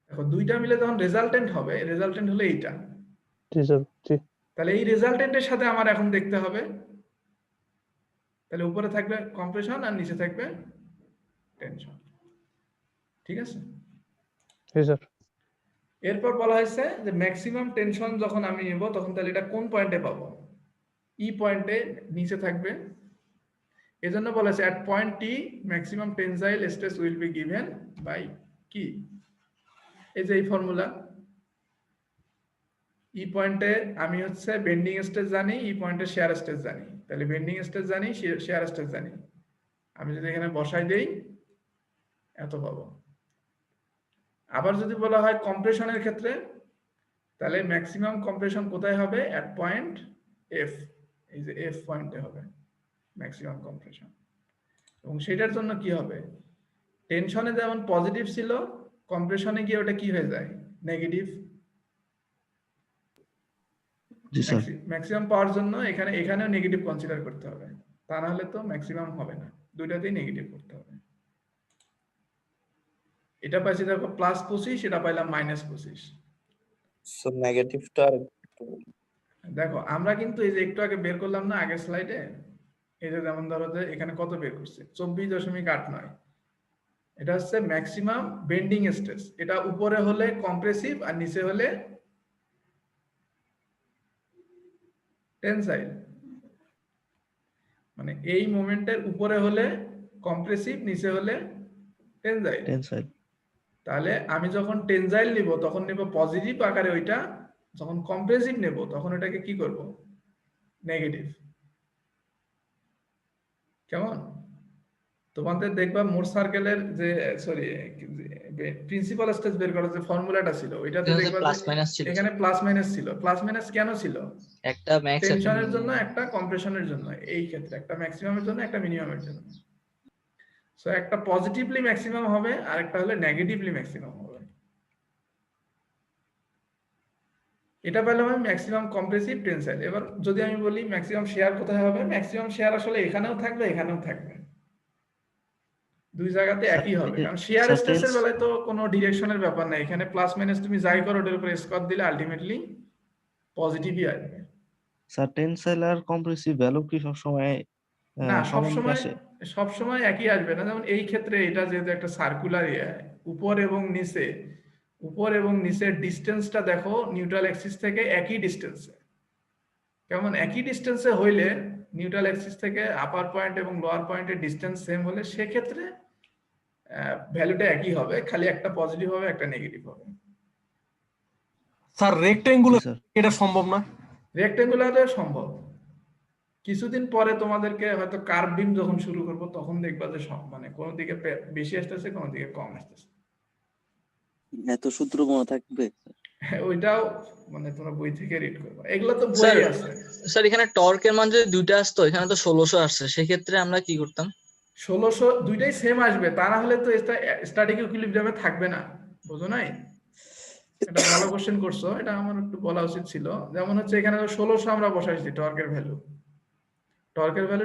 দেখো দুইটা মিলে যখন রেজাল্টেন্ট হবে, রেজাল্টেন্ট হলো এইটা, জি স্যার জি। তাহলে এই রেজাল্টেন্টের সাথে আমার এখন দেখতে হবে, তাহলে উপরে থাকবে কম্প্রেশন আর নিচে থাকবে টেনশন, ঠিক আছে? জি স্যার। এরপর বলা হয়েছে যে ম্যাক্সিমাম টেনশন যখন আমি নেব তখন তাহলে এটা কোন পয়েন্টে পাবো? ই পয়েন্টে নিচে থাকবে। এজন্য বলা হয়েছে at point T maximum tensile stress will be given by কি? এই যে এই ফর্মুলা, ই পয়েন্টে আমি হচ্ছে বেন্ডিং স্ট্রেস জানি, ই পয়েন্টে শিয়ার স্ট্রেস জানি, তাহলে বেন্ডিং স্ট্রেস জানি, শিয়ার স্ট্রেস জানি, আমি যদি এখানে বসাই দেই এত পাবো। আবার যদি বলা হয় কম্প্রেশনের ক্ষেত্রে, তাহলে ম্যাক্সিমাম কম্প্রেশন কোথায় হবে? at point F, এই যে F পয়েন্টে হবে ম্যাক্সিমাম কম্প্রেশন। এবং সেটার জন্য কি হবে? টেনশনে যেমন পজিটিভ ছিল, কম্প্রেশনে গিয়ে ওটা কি হয়ে যায়? নেগেটিভ। জি স্যার। ম্যাক্সিমাম পাওয়ার জন্য এখানেও নেগেটিভ কনসিডার করতে হবে, তা না হলে তো ম্যাক্সিমাম হবে না, দুইটাতেই নেগেটিভ করতে হবে। এটা পাইছি দেখো +25, এটা পাইলাম -25। সো নেগেটিভটা দেখো আমরা কিন্তু এই যে একটু আগে বের করলাম না আগের স্লাইডে, এই যে যেমন ধরো যে এখানে কত বের করছে? 24.89। এটা হচ্ছে ম্যাক্সিমাম বেন্ডিং স্ট্রেস। এটা উপরে হলে কম্প্রেসিভ আর নিচে হলে টেনসাইল। মানে এই মোমেন্টের উপরে হলে কম্প্রেসিভ, নিচে হলে টেনসাইল। টেনসাইল। তাহলে আমি যখন টেনসাইল নিব তখন নিব পজিটিভ আকারে ওইটা, যখন কম্প্রেসিভ নেব তখন এটাকে কি করব? নেগেটিভ। কেমন? তোমাদের দেখবা মোর সার্কেলের যে প্রিন্সিপাল স্ট্রেস বের করার যে ফর্মুলাটা ছিল ওইটাতে দেখবা প্লাস যে মাইনাস ছিল এখানে প্লাস মাইনাস ছিল। প্লাস মাইনাস কেন ছিল? একটা ম্যাক্স একটা টেনশনের জন্য, একটা কম্প্রেশনের জন্য, এই ক্ষেত্রে একটা ম্যাক্সিমামের জন্য, একটা মিনিমামের জন্য। সো একটা পজিটিভলি ম্যাক্সিমাম হবে আর একটা হলে নেগেটিভলি ম্যাক্সিমাম হবে। এটা পেলাম আমি ম্যাক্সিমাম কম্প্রেসিভ টেনসাইল। এবার যদি আমি বলি ম্যাক্সিমাম শেয়ার কোথায় হবে, ম্যাক্সিমাম শেয়ার আসলে এখানেও থাকবে এখানেও থাকবে, দুই জায়গাতে একই হবে। কারণ শেয়ার স্ট্রেসের বেলায় তো কোনো ডিরেকশনের ব্যাপার নাই, এখানে প্লাস মাইনাস তুমি যাই করো ওটার উপর স্কোয়ার দিলে আলটিমেটলি পজিটিভই আসবে। স্যার টেনসাইল আর কম্প্রেসিভ ভ্যালু কি সবসময় না, সমানুপাতিক আসে? সবসময় একই আসবে না। যেমন এই ক্ষেত্রে এটা যেহেতু একটা সার্কুলার উপর এবং নিচের ডিস্টেন্সটা দেখো নিউট্রাল অ্যাক্সিস থেকে একই ডিস্টেন্সে। কেমন একই ডিস্টেন্সে হইলে নিউট্রাল অ্যাক্সিস থেকে আপার পয়েন্ট এবং লোয়ার পয়েন্টের ডিস্টেন্স সেম হলে সেক্ষেত্রে ভ্যালুটা একই হবে, খালি একটা পজিটিভ হবে একটা নেগেটিভ হবে। স্যার রেক্টেঙ্গুলার এটা সম্ভব না? রেক্টেঙ্গুলারে সম্ভব। কিছুদিন পরে তোমাদেরকে হয়তো কার্ভ বিম যখন শুরু করব তখন দেখবা যে মানে কোন দিকে বেশি আসতেছে কোন দিকে কম আসতেছে। এত সূত্র মনে থাকবে? ওইটাও মানে তোমরা বই থেকে রিড করবে, এগুলো তো বইয়ে আছে। স্যার এখানে টর্কের মান যদি দুইটা আসতো, এখানে তো 1600 আসছে, সেই ক্ষেত্রে আমরা কি করতাম? 1600 দুইটাই সেম আসবে, তা না হলে তো স্ট্যাটিক ইকুইলিব্রিয়ামে থাকবে না, বুঝো নাই? এটা ভালো কোশ্চেন করছো, এটা আমার একটু বলা উচিত ছিল। যেমন হচ্ছে এখানে 1600 আমরা বসাইছি টর্কের ভ্যালু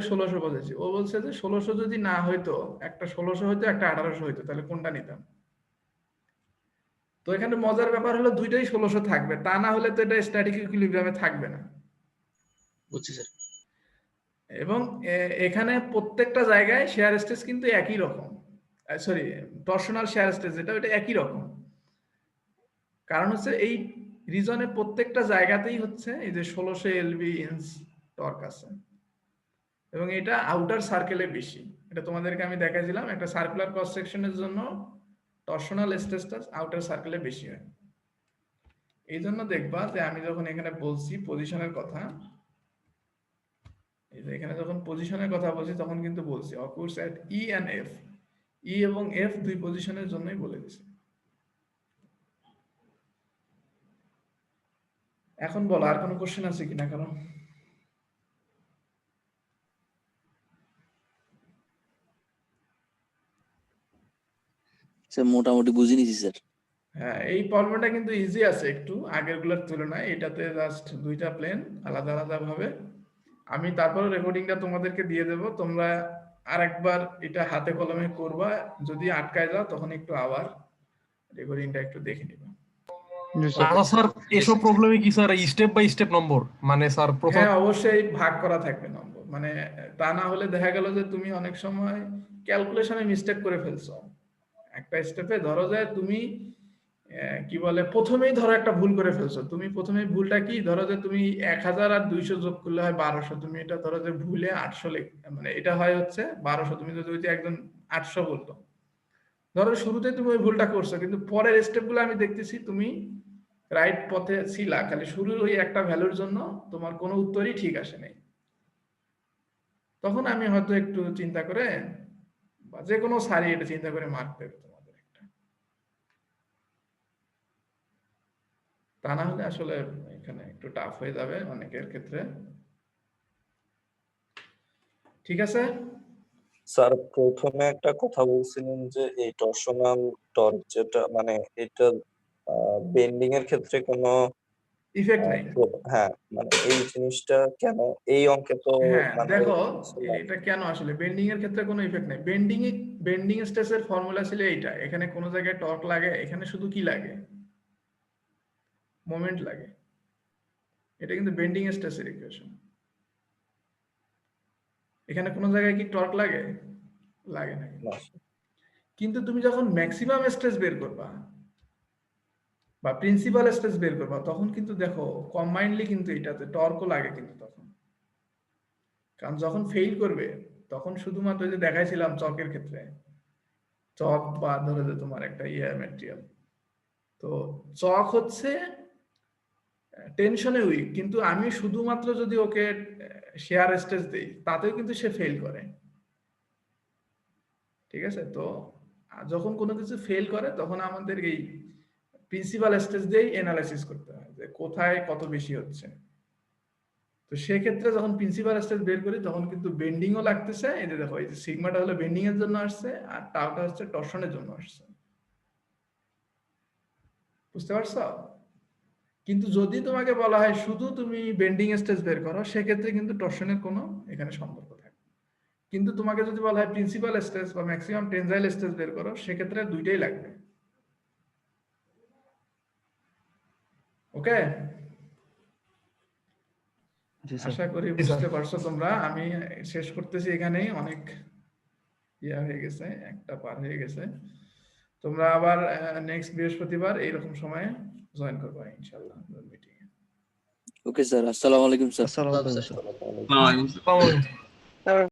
1600 বসাইছি। ও বলছে যে 1600 যদি না হইতো, একটা 1600 হইতো একটা 1800 হইতো, তাহলে কোনটা নিতাম? তো এখানে মজার ব্যাপার হলো দুইটাই 1600 থাকবে, তা না হলে তো এটা স্ট্যাটিক ইকুইলিব্রিয়ামে থাকবে না। বুঝছি স্যার। এবং এখানে প্রত্যেকটা জায়গায় শেয়ার স্ট্রেস কিন্তু একই রকম, সরি টরশনাল শেয়ার স্ট্রেস যেটা ওটা একই রকম। কারণ হচ্ছে এই রিজনে প্রত্যেকটা জায়গাতেই হচ্ছে এই যে 1600 এলবি ইঞ্চ টর্ক আছে, এবং এটা আউটার সার্কেলে বেশি। এটা তোমাদেরকে আমি দেখাইছিলাম, একটা সার্কুলার ক্রস সেকশনের জন্য টরশনাল স্ট্রেসটা আউটার সার্কেলে বেশি হয়। এই জন্য দেখবা যে আমি যখন এখানে বলছি পজিশনের কথা, এই যে এখানে যখন পজিশনের কথা বলছি তখন কিন্তু বলছি অকুরস এট ই এন্ড এফ, ই এবং এফ দুই পজিশনের জন্যই বলে দিছি। এখন বলো আর কোনো কোশ্চেন আছে কিনা? কারণ মোটামুটি বুঝে নিছি স্যার। হ্যাঁ, এই প্রবলেমটা কিন্তু ইজি আছে একটু আগেরগুলোর তুলনায়। এটাতে জাস্ট দুইটা প্লেন আলাদা আলাদা ভাবে। আমি তারপরে রেকর্ডিংটা তোমাদেরকে দিয়ে দেব, তোমরা আরেকবার এটা হাতে কলমে করবা, যদি আটকায় যাও তখন একটু আবার রেকর্ডিংটা একটু দেখে নিবা। স্যার এসব প্রবলেমে কি স্যার স্টেপ বাই স্টেপ নম্বর মানে স্যার প্রথম? হ্যাঁ, অবশ্যই ভাগ করা থাকবে নম্বর, মানে তা না হলে দেখা গেল যে তুমি অনেক সময় ক্যালকুলেশনে মিস্টেক করে ফেলছো। একটা স্টেপে ধরো যে তুমি কি বলে প্রথমেই ধরো একটা ভুল করে ফেলছো। তুমি প্রথমেই ভুলটা কি, ধরো যে তুমি 1000 আর 200 যোগ করলে হয় 1200, তুমি এটা ধরো যে ভুলে 800 মানে এটা হয় হচ্ছে 1200। তুমি যদি একজন 800 বলতো, ধরো শুরুতে তুমি ওই ভুলটা করছো, কিন্তু পরের স্টেপগুলো আমি দেখতেছি তুমি রাইট পথে ছিলা, খালি শুরুর ওই একটা ভ্যালুর জন্য তোমার কোনো উত্তরই ঠিক আসে নাই। তখন আমি হয়তো একটু চিন্তা করে বা যে কোনো সারি এটা চিন্তা করে মার্ক দেবে তোমাদের একটা, তা না হলে আসলে এখানে একটু টাফ হয়ে যাবে অনেকের ক্ষেত্রে। ঠিক আছে স্যার, প্রথমে একটা কথা বলছিলেন যে এই টরশনাল টর্ক যেটা মানে এটা বেন্ডিং এর ক্ষেত্রে কোনো ইফেক্ট নাই। হ্যাঁ, মানে এই জিনিসটা কেন এই অঙ্কে তো হ্যাঁ মানে দেখো এটা কেন আসলে বেন্ডিং এর ক্ষেত্রে কোনো ইফেক্ট নাই। বেন্ডিং স্ট্রেসের ফর্মুলা ছিল এইটা, এখানে কোনো জায়গায় টর্ক লাগে, এখানে শুধু কি লাগে, মোমেন্ট লাগে। এটা কিন্তু বেন্ডিং স্ট্রেসের ইকুয়েশন। এখানে কোনো জায়গায় কি টর্ক লাগে? লাগে না। কিন্তু তুমি যখন ম্যাক্সিমাম স্ট্রেস বের করবা বা প্রিন্সিপাল স্ট্রেস বের করবা, তখন কিন্তু দেখো কম্বাইন্ডলি কিন্তু এটাতে টর্কও লাগে কিন্তু তখন। কারণ যখন ফেইল করবে তখন শুধুমাত্র যে দেখাইছিলাম চকের ক্ষেত্রে, চক বা ধরে যে তোমার একটা ম্যাটেরিয়াল, তো চক হচ্ছে টেনশনে উইক, কিন্তু আমি শুধুমাত্র যদি ওকে শেয়ার স্ট্রেস দেই তাতেও কিন্তু সে ফেল করে। ঠিক আছে, তো যখন কোনো কিছু ফেল করে তখন আমাদের এই প্রিন্সিপাল স্টেজ দিয়েই অ্যানালাইসিস করতে হয় যে কোথায় কত বেশি হচ্ছে। তো সেক্ষেত্রে যখন প্রিন্সিপাল স্টেজ বের করি তখন কিন্তু বেন্ডিংও লাগতেছে। এই যে দেখো, এই যে সিগমাটা হলো বেন্ডিং এর জন্য আসছে আর টাউটা হচ্ছে টর্শনের জন্য আসছে। বুঝতে পারছো? কিন্তু যদি তোমাকে বলা হয় শুধু তুমি বেন্ডিং স্টেজ বের করো, সেক্ষেত্রে কিন্তু টর্শনের কোনো এখানে সম্পর্ক থাকে। কিন্তু তোমাকে যদি বলা হয় প্রিন্সিপাল স্টেজ বা ম্যাক্সিমাম টেনজাইল স্টেজ বের করো, সেক্ষেত্রে দুইটাই লাগবে। ওকে, আশা করি বুঝতে পারছো তোমরা। আমি শেষ করতেছি এখানেই, অনেক ইয়া হয়ে গেছে, একটা পার হয়ে গেছে। তোমরা আবার নেক্সট বৃহস্পতিবার এইরকম সময়ে জয়েন করবে ইনশাআল্লাহ মিটিং এ। ওকে স্যার, আসসালামু আলাইকুম স্যার। আসসালামু আলাইকুম স্যার। আসসালামু আলাইকুম।